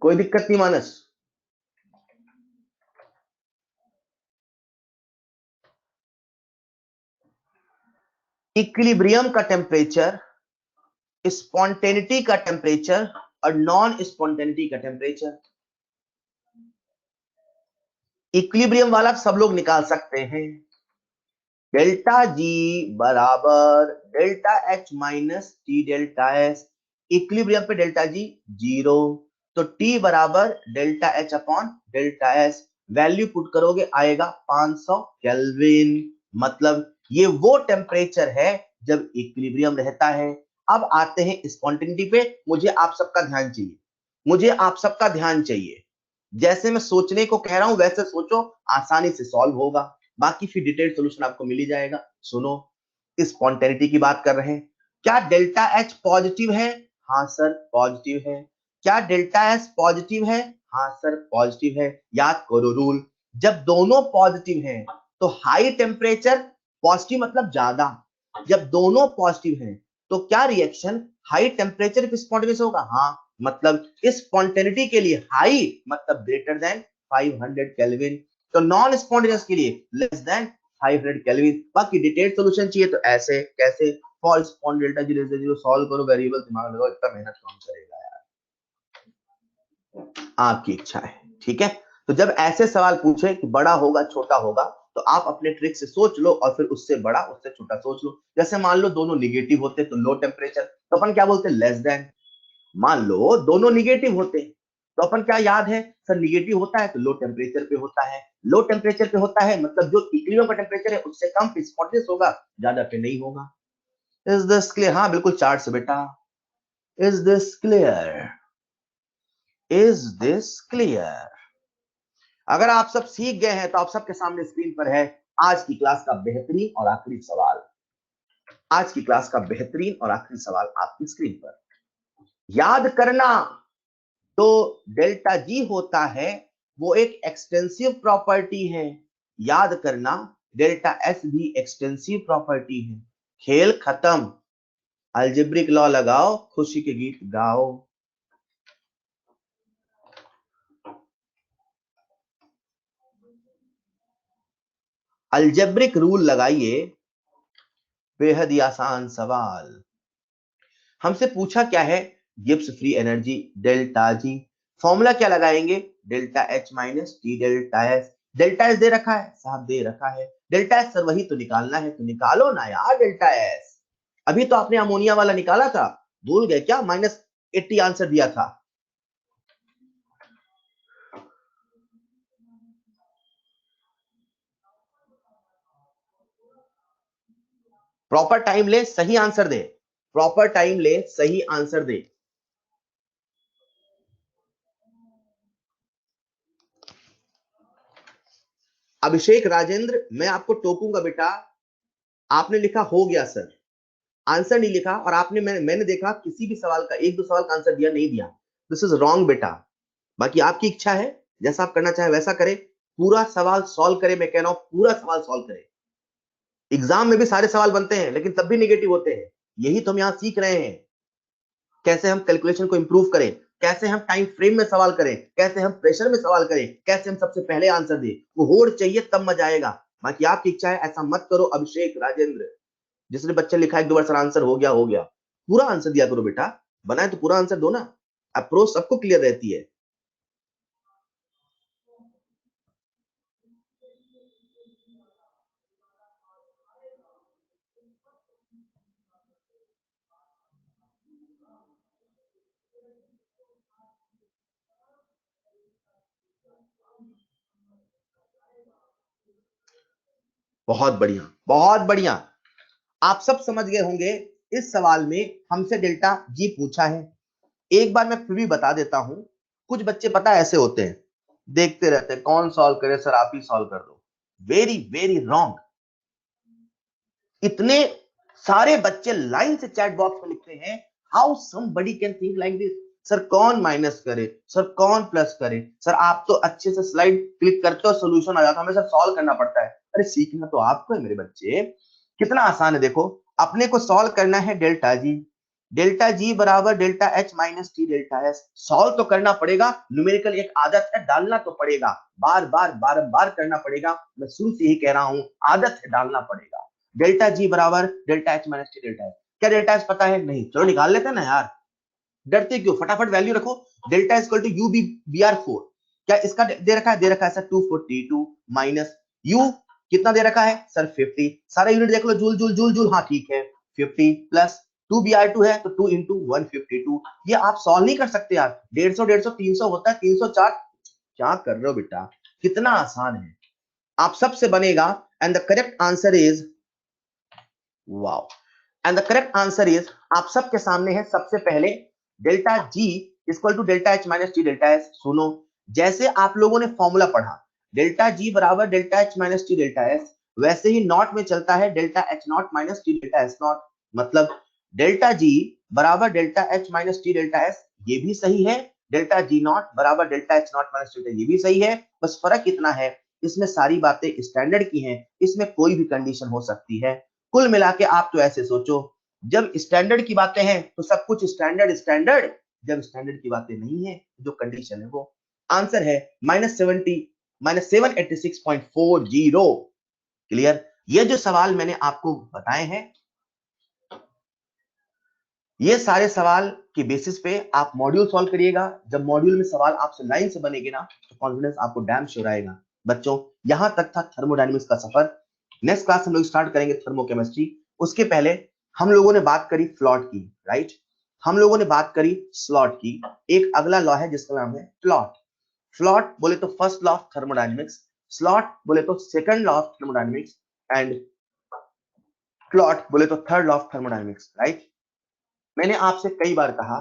कोई दिक्कत नहीं मानस? इक्विलिब्रियम का टेम्परेचर, स्पॉन्टेनिटी का टेम्परेचर और नॉन स्पॉन्टेनिटी का टेम्परेचर। इक्विलिब्रियम वाला सब लोग निकाल सकते हैं। डेल्टा जी बराबर delta H minus T delta S. Equilibrium पे डेल्टा जी 0, तो टी बराबर delta H upon delta S. Value put करोगे आएगा 500 केल्विन। मतलब ये वो टेम्परेचर है जब इक्विलिब्रियम रहता है। अब आते हैं स्पॉन्टेनिटी पे। मुझे आप सबका ध्यान चाहिए, मुझे आप सबका ध्यान चाहिए। जैसे मैं सोचने को कह रहा हूं वैसे सोचो, आसानी से सॉल्व होगा। बाकी फिर डिटेल सॉल्यूशन आपको मिल ही जाएगा। सुनो, स्पॉन्टेनिटी की बात कर रहे हैं। क्या डेल्टा एच पॉजिटिव है? हाँ सर पॉजिटिव है। क्या डेल्टा एस पॉजिटिव है? हाँ सर पॉजिटिव है। याद करो रूल, जब दोनों पॉजिटिव हैं तो हाई टेम्परेचर, पॉजिटिव मतलब ज्यादा, जब दोनों पॉजिटिव हैं तो क्या रिएक्शन हाई टेम्परेचर पे स्पॉन्टेनियस होगा? हाँ, मतलब स्पॉन्टेनिटी के लिए हाई मतलब ग्रेटर देन 500 केल्विन, तो नॉन स्पॉन्टेनियस के लिए लेस देन 500 केल्विन। बाकी डिटेल्ड सॉल्यूशन चाहिए तो ऐसे कैसे, for spawn delta G less than 0 solve करो, वेरिएबल दिमाग लगाओ, इतना मेहनत कौन करेगा यार, आपकी इच्छा है। ठीक है, तो जब ऐसे सवाल पूछे कि बड़ा होगा छोटा होगा तो आप अपने ट्रिक से सोच लो और फिर उससे बड़ा उससे छोटा सोच लो। जैसे मान लो दोनों निगेटिव होते तो लो टेम्परेचर, तो अपन क्या बोलते? Less than. मान लो दोनों निगेटिव होते तो अपन क्या याद है सर, निगेटिव होता है तो लो टेम्परेचर पे होता है, लो टेम्परेचर पे होता है मतलब जो इक्विलिब्रियम का टेम्परेचर है उससे कम पे स्पॉन्टेनियस होगा, ज्यादा पे नहीं होगा। Is this clear? हाँ बिल्कुल चार्ट से बेटा। Is this clear? Is this clear? अगर आप सब सीख गए हैं तो आप सबके सामने स्क्रीन पर है आज की क्लास का बेहतरीन और आखिरी सवाल। आज की क्लास का बेहतरीन और आखिरी सवाल आपकी स्क्रीन पर। याद करना, तो डेल्टा जी होता है वो एक एक्सटेंसिव प्रॉपर्टी है। याद करना, डेल्टा एस भी एक्सटेंसिव प्रॉपर्टी है। खेल खत्म, अलजेब्रिक लॉ लगाओ, खुशी के गीत गाओ। अलजेब्रिक रूल लगाइए, बेहद ही आसान सवाल। हमसे पूछा क्या है? Gibbs free energy delta G, formula क्या लगाएंगे? Delta H minus T delta S. Delta S दे रखा है साहब, दे रखा है। डेल्टा एस सर वही तो निकालना है, तो निकालो ना यार डेल्टा एस। अभी तो आपने अमोनिया वाला निकाला था, भूल गए क्या? -80 आंसर दिया था। प्रॉपर टाइम ले, सही आंसर दे। प्रॉपर टाइम ले, सही आंसर दे। अभिषेक राजेंद्र, मैं आपको टोकूंगा बेटा। आपने लिखा हो गया सर, आंसर नहीं लिखा, और आपने मैंने देखा किसी भी सवाल का एक दो सवाल का आंसर दिया नहीं दिया। दिस इज रॉन्ग बेटा। बाकी आपकी इच्छा है, जैसा आप करना चाहे वैसा करें। पूरा सवाल सॉल्व करें, मैं कह रहा हूं पूरा सवाल सॉल्व करें। एग्जाम में भी सारे सवाल बनते हैं लेकिन तब भी नेगेटिव होते हैं। यही तो हम यहां सीख रहे हैं, कैसे हम कैलकुलेशन को इंप्रूव करें, कैसे हम टाइम फ्रेम में सवाल करें, कैसे हम प्रेशर में सवाल करें, कैसे हम सबसे पहले आंसर दें। वो होड़ चाहिए तब मजा आएगा। बाकी आपकी इच्छा है, ऐसा मत करो अभिषेक राजेंद्र। जिसने बच्चे लिखा एक दो बार सर आंसर हो गया हो गया, पूरा आंसर दिया करो बेटा। बनाए तो पूरा आंसर दो ना, अप्रोच सबको क्लियर रहती है। बहुत बढ़िया, बहुत बढ़िया। आप सब समझ गए होंगे। इस सवाल में हमसे डेल्टा जी पूछा है। एक बार मैं फिर भी बता देता हूं। कुछ बच्चे पता ऐसे होते हैं, देखते रहते हैं कौन सॉल्व करे सर, आप ही सॉल्व कर दो। Very very wrong. इतने सारे बच्चे लाइन से चैट बॉक्स में लिखते हैं, how somebody can think like this. Sir कौन माइनस करे, सर कौन प्लस करे, सर आप तो अच्छे से स्लाइड क्लिक करते हो सोल्यूशन आ जाता है, हमें सर सॉल्व करना पड़ता है। अरे सीखना तो आपको है मेरे बच्चे, कितना आसान है। देखो, अपने को सॉल्व करना है डेल्टा जी। डेल्टा जी बराबर delta H minus T delta S. Solve तो करना पड़ेगा, न्यूमेरिकल एक आदत है, डालना तो पड़ेगा, बार बार बारंबार करना पड़ेगा। मैं शुरू से ही कह रहा हूं, आदत है, डालना पड़ेगा। डेल्टा जी बराबर delta H minus T delta S. क्या डेल्टा एच पता है? नहीं, चलो निकाल लेते हैं ना यार। डरते क्यों, फटाफट वैल्यू रखो। Delta equal to U B R 4, क्या इसका दे रखा है, दे रखा है सर 242 माइनस यू कितना दे रखा है सर 50, सारा यूनिट देख लो, जूल जूल जूल जूल, हाँ ठीक है 50 प्लस 2 br2 है तो 2 इंटू 152, ये आप सॉल्व नहीं कर सकते यार, 150 150 300 होता है 304, क्या कर रहे हो बेटा, कितना आसान है, आप सबसे बनेगा। And the correct answer is wow, and the correct answer is आप सबके सामने है सबसे पहले delta G equal to delta H minus T delta S. सुनो, जैसे आप लोगों ने फॉर्मूला पढ़ा डेल्टा जी बराबर delta H minus T delta S, वैसे ही नॉट में चलता है delta H not minus T delta S not, मतलब डेल्टा जी बराबर delta H minus T delta S, ये भी सही है, डेल्टा जी नॉट बराबर delta H not minus T, ये भी सही है, बस फर्क इतना है इसमें सारी बातें स्टैंडर्ड की हैं, इसमें कोई भी कंडीशन हो सकती है। कुल मिला के आप तो ऐसे सोचो, जब स्टैंडर्ड की बातें हैं तो सब कुछ स्टैंडर्ड स्टैंडर्ड, जब स्टैंडर्ड की बातें नहीं है जो कंडीशन है वो, आंसर है -786.40। क्लियर, ये जो सवाल मैंने आपको बताए हैं, ये सारे सवाल के बेसिस पे आप मॉड्यूल सॉल्व करिएगा, जब मॉड्यूल में सवाल आपसे लाइन से बनेंगे ना तो कॉन्फिडेंस आपको डैम श्योर आएगा। बच्चों यहां तक था थर्मोडायनेमिक्स का सफर, नेक्स्ट क्लास हम लोग स्टार्ट करेंगे थर्मोकेमिस्ट्री। उसके पहले हम लोगों ने बात करी फ्लॉट की, राइट, हम लोगों ने बात करी स्लॉट की, एक अगला लॉ है जिसका नाम है फ्लॉट। फ्लॉट बोले तो first law of thermodynamics, slot बोले तो second law of thermodynamics, and float बोले तो third law of thermodynamics, right. मैंने आपसे कई बार कहा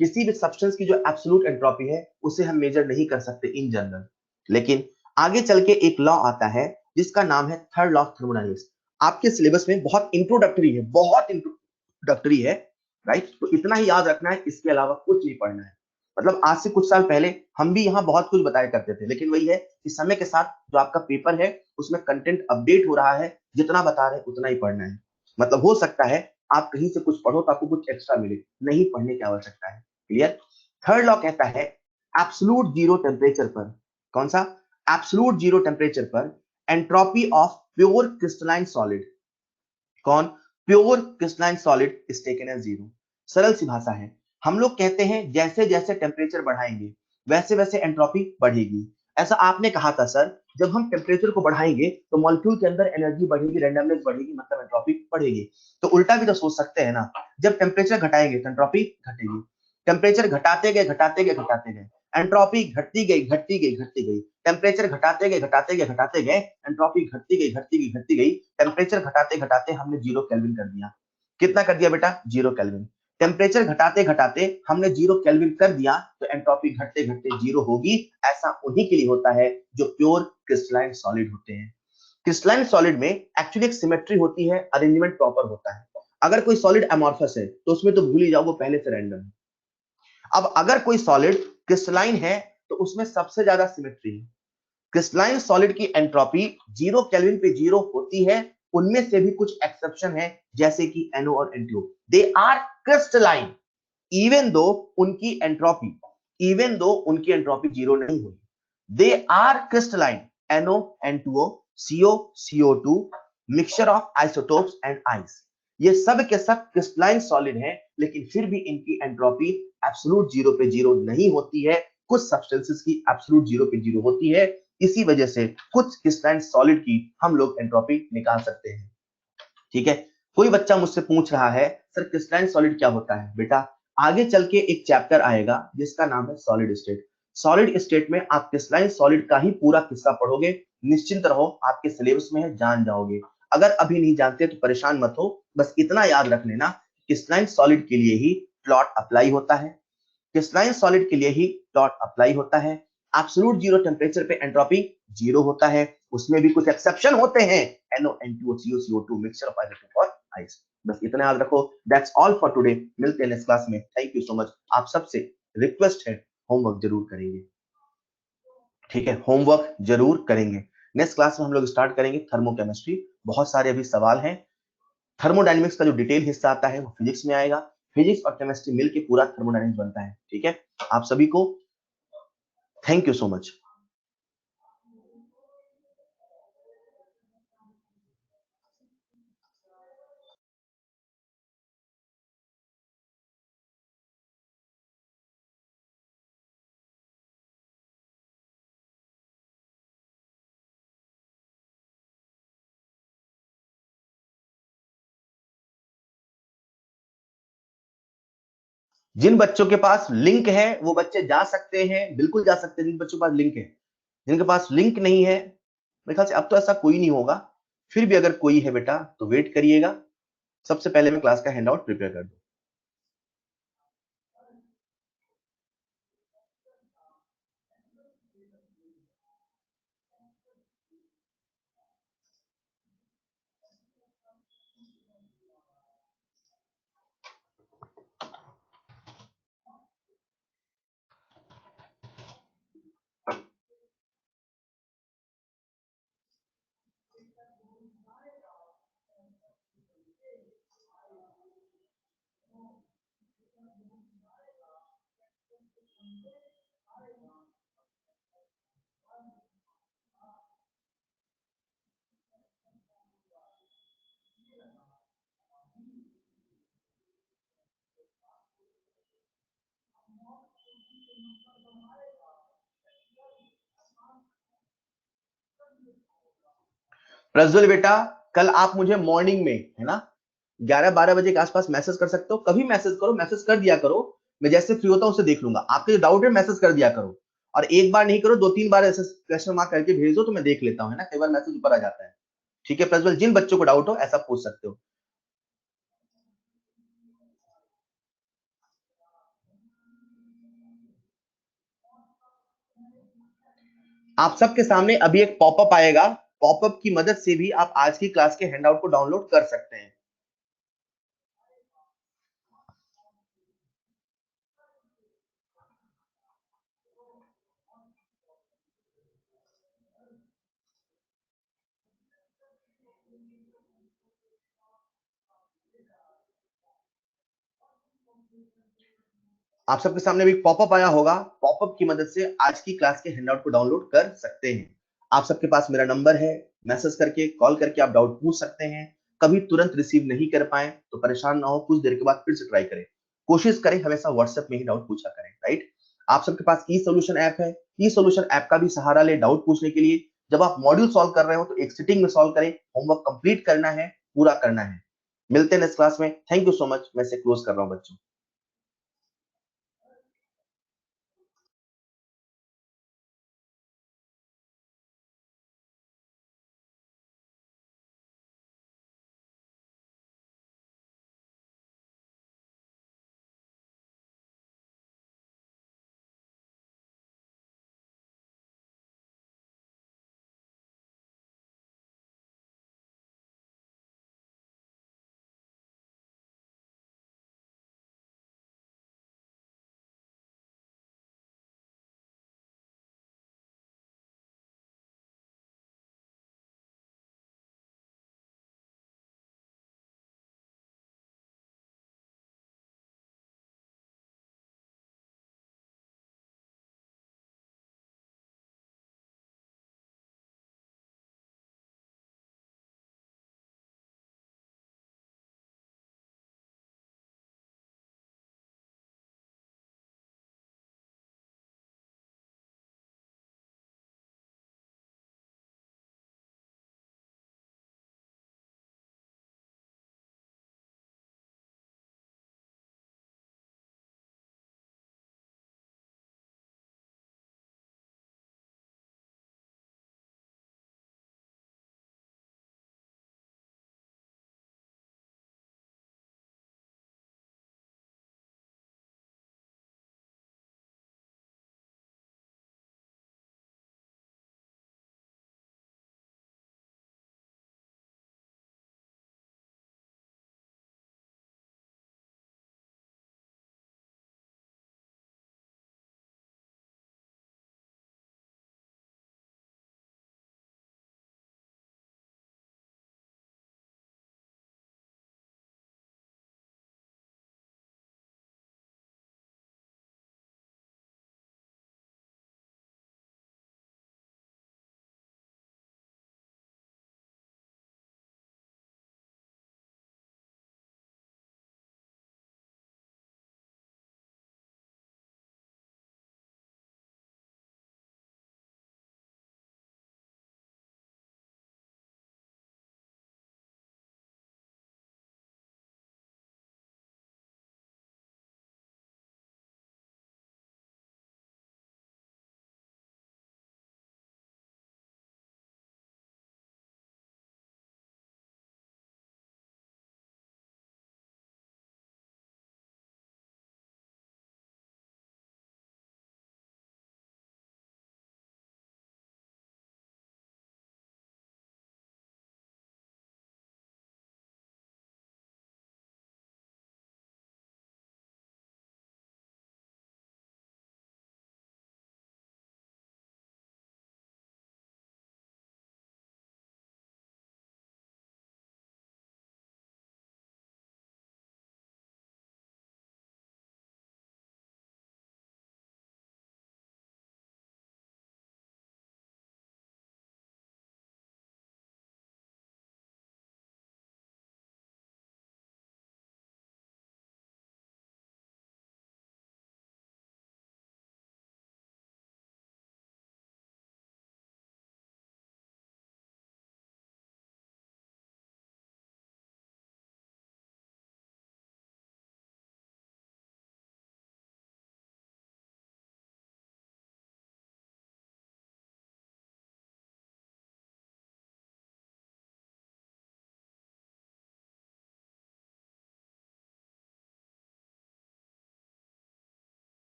किसी भी सब्सटेंस की जो एब्सोल्यूट एंट्रोपी है उसे हम मेजर नहीं कर सकते इन जनरल, लेकिन आगे चल के एक लॉ आता है जिसका नाम है थर्ड लॉ ऑफ थर्मोडायनेमिक्स। आपके सिलेबस में बहुत इंट्रोडक्टरी है, बहुत इंट्रोडक्टरी है, राइट, तो इतना ही याद रखना है, इसके अलावा कुछ नहीं पढ़ना है। मतलब आज से कुछ साल पहले हम भी यहाँ बहुत कुछ बताया करते थे, लेकिन वही है कि समय के साथ जो आपका पेपर है उसमें कंटेंट अपडेट हो रहा है, जितना बता रहे हैं उतना ही पढ़ना है। मतलब हो सकता है आप कहीं से कुछ पढ़ो तो आपको कुछ एक्स्ट्रा मिले, नहीं पढ़ने की आवश्यकता है। क्लियर, थर्ड लॉ कहता है एब्सोल्यूट जीरो टेम्परेचर पर, कौन सा, एब्सोल्यूट जीरो टेम्परेचर पर entropy of pure crystalline solid, कौन, pure crystalline solid is taken as zero. सरल सी भाषा है, हम लोग कहते हैं जैसे जैसे टेम्परेचर बढ़ाएंगे वैसे वैसे एंट्रोपी बढ़ेगी। ऐसा आपने कहा था सर, जब हम टेम्परेचर को बढ़ाएंगे तो मॉलिक्यूल के अंदर एनर्जी बढ़ेगी, रैंडमनेस बढ़ेगी, मतलब एंट्रोपी बढ़ेगी। तो उल्टा भी तो सोच सकते हैं ना, जब टेम्परेचर घटाएंगे तो एंट्रोपी घटेगी, टेम्परेचर घटाते गए घटाते गए घटाते गए एंट्रोपी घटती गई घटती गई घटती गई, टेम्परेचर घटाते गए घटाते गए घटाते गए एंट्रोपी घटती गई घटती गई घटती गई, टेम्परेचर घटाते घटाते हमने जीरो केल्विन कर दिया। कितना कर दिया बेटा, जीरो केल्विन। टेम्परेचर घटाते घटाते हमने जीरो केल्विन कर दिया तो एंट्रोपी घटते घटते जीरो होगी। ऐसा उन्हीं के लिए होता है जो प्योर क्रिस्टलाइन सॉलिड होते हैं। क्रिस्टलाइन सॉलिड में एक्चुअली एक सिमेट्री होती है, अरेंजमेंट प्रॉपर होता है। अगर कोई सॉलिड अमॉर्फस है तो उसमें तो भूल ही जाओ, वो पहले से रैंडम है। अब अगर कोई सॉलिड क्रिस्टलाइन है तो उसमें सबसे ज्यादा सिमेट्री है। क्रिस्टलाइन सॉलिड की एंट्रोपी जीरो केल्विन पे जीरो होती है, उनमें से भी कुछ एक्सेप्शन है जैसे कि NO और NTO, they are crystalline even though उनकी एंट्रोपी, इवन दो उनकी एंट्रोपी जीरो नहीं हुई, they are crystalline, NO N2O CO CO2 mixture of isotopes and ice, ये सब के सब क्रिस्टलाइन सॉलिड हैं, लेकिन फिर भी इनकी एंट्रोपी एब्सोल्यूट जीरो पे जीरो नहीं होती है, कुछ सब्सटेंसेस की एब्सोल्यूट जीरो पे जीरो होती है। इसी वजह से कुछ क्रिस्टलाइन सॉलिड की हम लोग एंट्रोपी निकाल सकते हैं। ठीक है, कोई बच्चा मुझसे पूछ रहा है सर क्रिस्टलाइन सॉलिड क्या होता है, बेटा आगे चल के एक चैप्टर आएगा जिसका नाम है सॉलिड स्टेट। सॉलिड स्टेट में आप क्रिस्टलाइन सॉलिड का ही पूरा किस्सा पढ़ोगे, निश्चिंत रहो आपके सिलेबस में है, जान जाओगे। अगर अभी नहीं जानते तो परेशान मत हो, बस इतना याद रख लेना क्रिस्टलाइन सॉलिड के लिए ही प्लॉट अप्लाई होता है, क्रिस्टलाइन सॉलिड के लिए ही प्लॉट अप्लाई होता है, एब्सोल्यूट जीरो टेम्परेचर पे एंट्रोपी जीरो होता है, उसमें भी कुछ एक्सेप्शन होते हैं, NO N2O CO CO2 mixture of isotope और आइस। बस इतना याद रखो, दैट्स ऑल फॉर टुडे, मिलते हैं नेक्स्ट क्लास में, थैंक यू सो मच। आप सबसे रिक्वेस्ट है होमवर्क जरूर करेंगे, ठीक है, होमवर्क जरूर करेंगे। नेक्स्ट क्लास में हम लोग स्टार्ट करेंगे थर्मोकेमिस्ट्री, बहुत सारे अभी सवाल हैं। थर्मोडायनेमिक्स का जो डिटेल हिस्सा आता है वो फिजिक्स में आएगा, फिजिक्स और केमिस्ट्री मिलके पूरा थर्मोडायनेमिक्स बनता है। ठीक है, आप सभी को थैंक यू सो मच। जिन बच्चों के पास लिंक है वो बच्चे जा सकते हैं, बिल्कुल जा सकते हैं जिन बच्चों के पास लिंक है। जिनके पास लिंक नहीं है, मेरे ख्याल से अब तो ऐसा कोई नहीं होगा, फिर भी अगर कोई है बेटा तो वेट करिएगा। सबसे पहले मैं क्लास का हैंडआउट प्रिपेयर कर दूं। प्रज्वल बेटा, कल आप मुझे मॉर्निंग में, है ना, 11-12 बजे के आसपास मैसेज कर सकते हो। कभी मैसेज करो, मैसेज कर दिया करो। मैं जैसे फ्री होता हूं उसे देख लूंगा। आपके जो डाउट है मैसेज कर दिया करो, और एक बार नहीं करो, 2-3 बार ऐसे क्वेश्चन मार्क करके भेज दो तो मैं देख लेता हूं, है ना। कई बार मैसेज ऊपर आ जाता है। ठीक है प्रज्वल, जिन बच्चों को डाउट हो ऐसा पूछ सकते हो। आप सबके सामने अभी एक पॉपअप आएगा। पॉपअप की मदद से भी आप आज की क्लास के हैंडआउट को डाउनलोड कर सकते हैं। आप सबके सामने भी पॉपअप आया होगा। पॉपअप की मदद से आज की क्लास के हैंडआउट को डाउनलोड कर सकते हैं। आप सबके पास मेरा नंबर है, मैसेज करके, कॉल करके आप डाउट पूछ सकते हैं। कभी तुरंत रिसीव नहीं कर पाए तो परेशान ना हो, कुछ देर के बाद फिर से ट्राई करें। कोशिश करें हमेशा व्हाट्सएप में ही डाउट पूछा करें, राइट। आप सबके पास ई सोल्यूशन ऐप है। ई सोल्यूशन ऐप का भी सहारा ले डाउट पूछने के लिए। जब आप मॉड्यूल सॉल्व कर रहे हो तो एक सिटिंग में सॉल्व करें। होमवर्क कंप्लीट करना है, पूरा करना है। मिलते हैं नेक्स्ट क्लास में। Thank you so much. मैं इसे क्लोज कर रहा हूं बच्चों।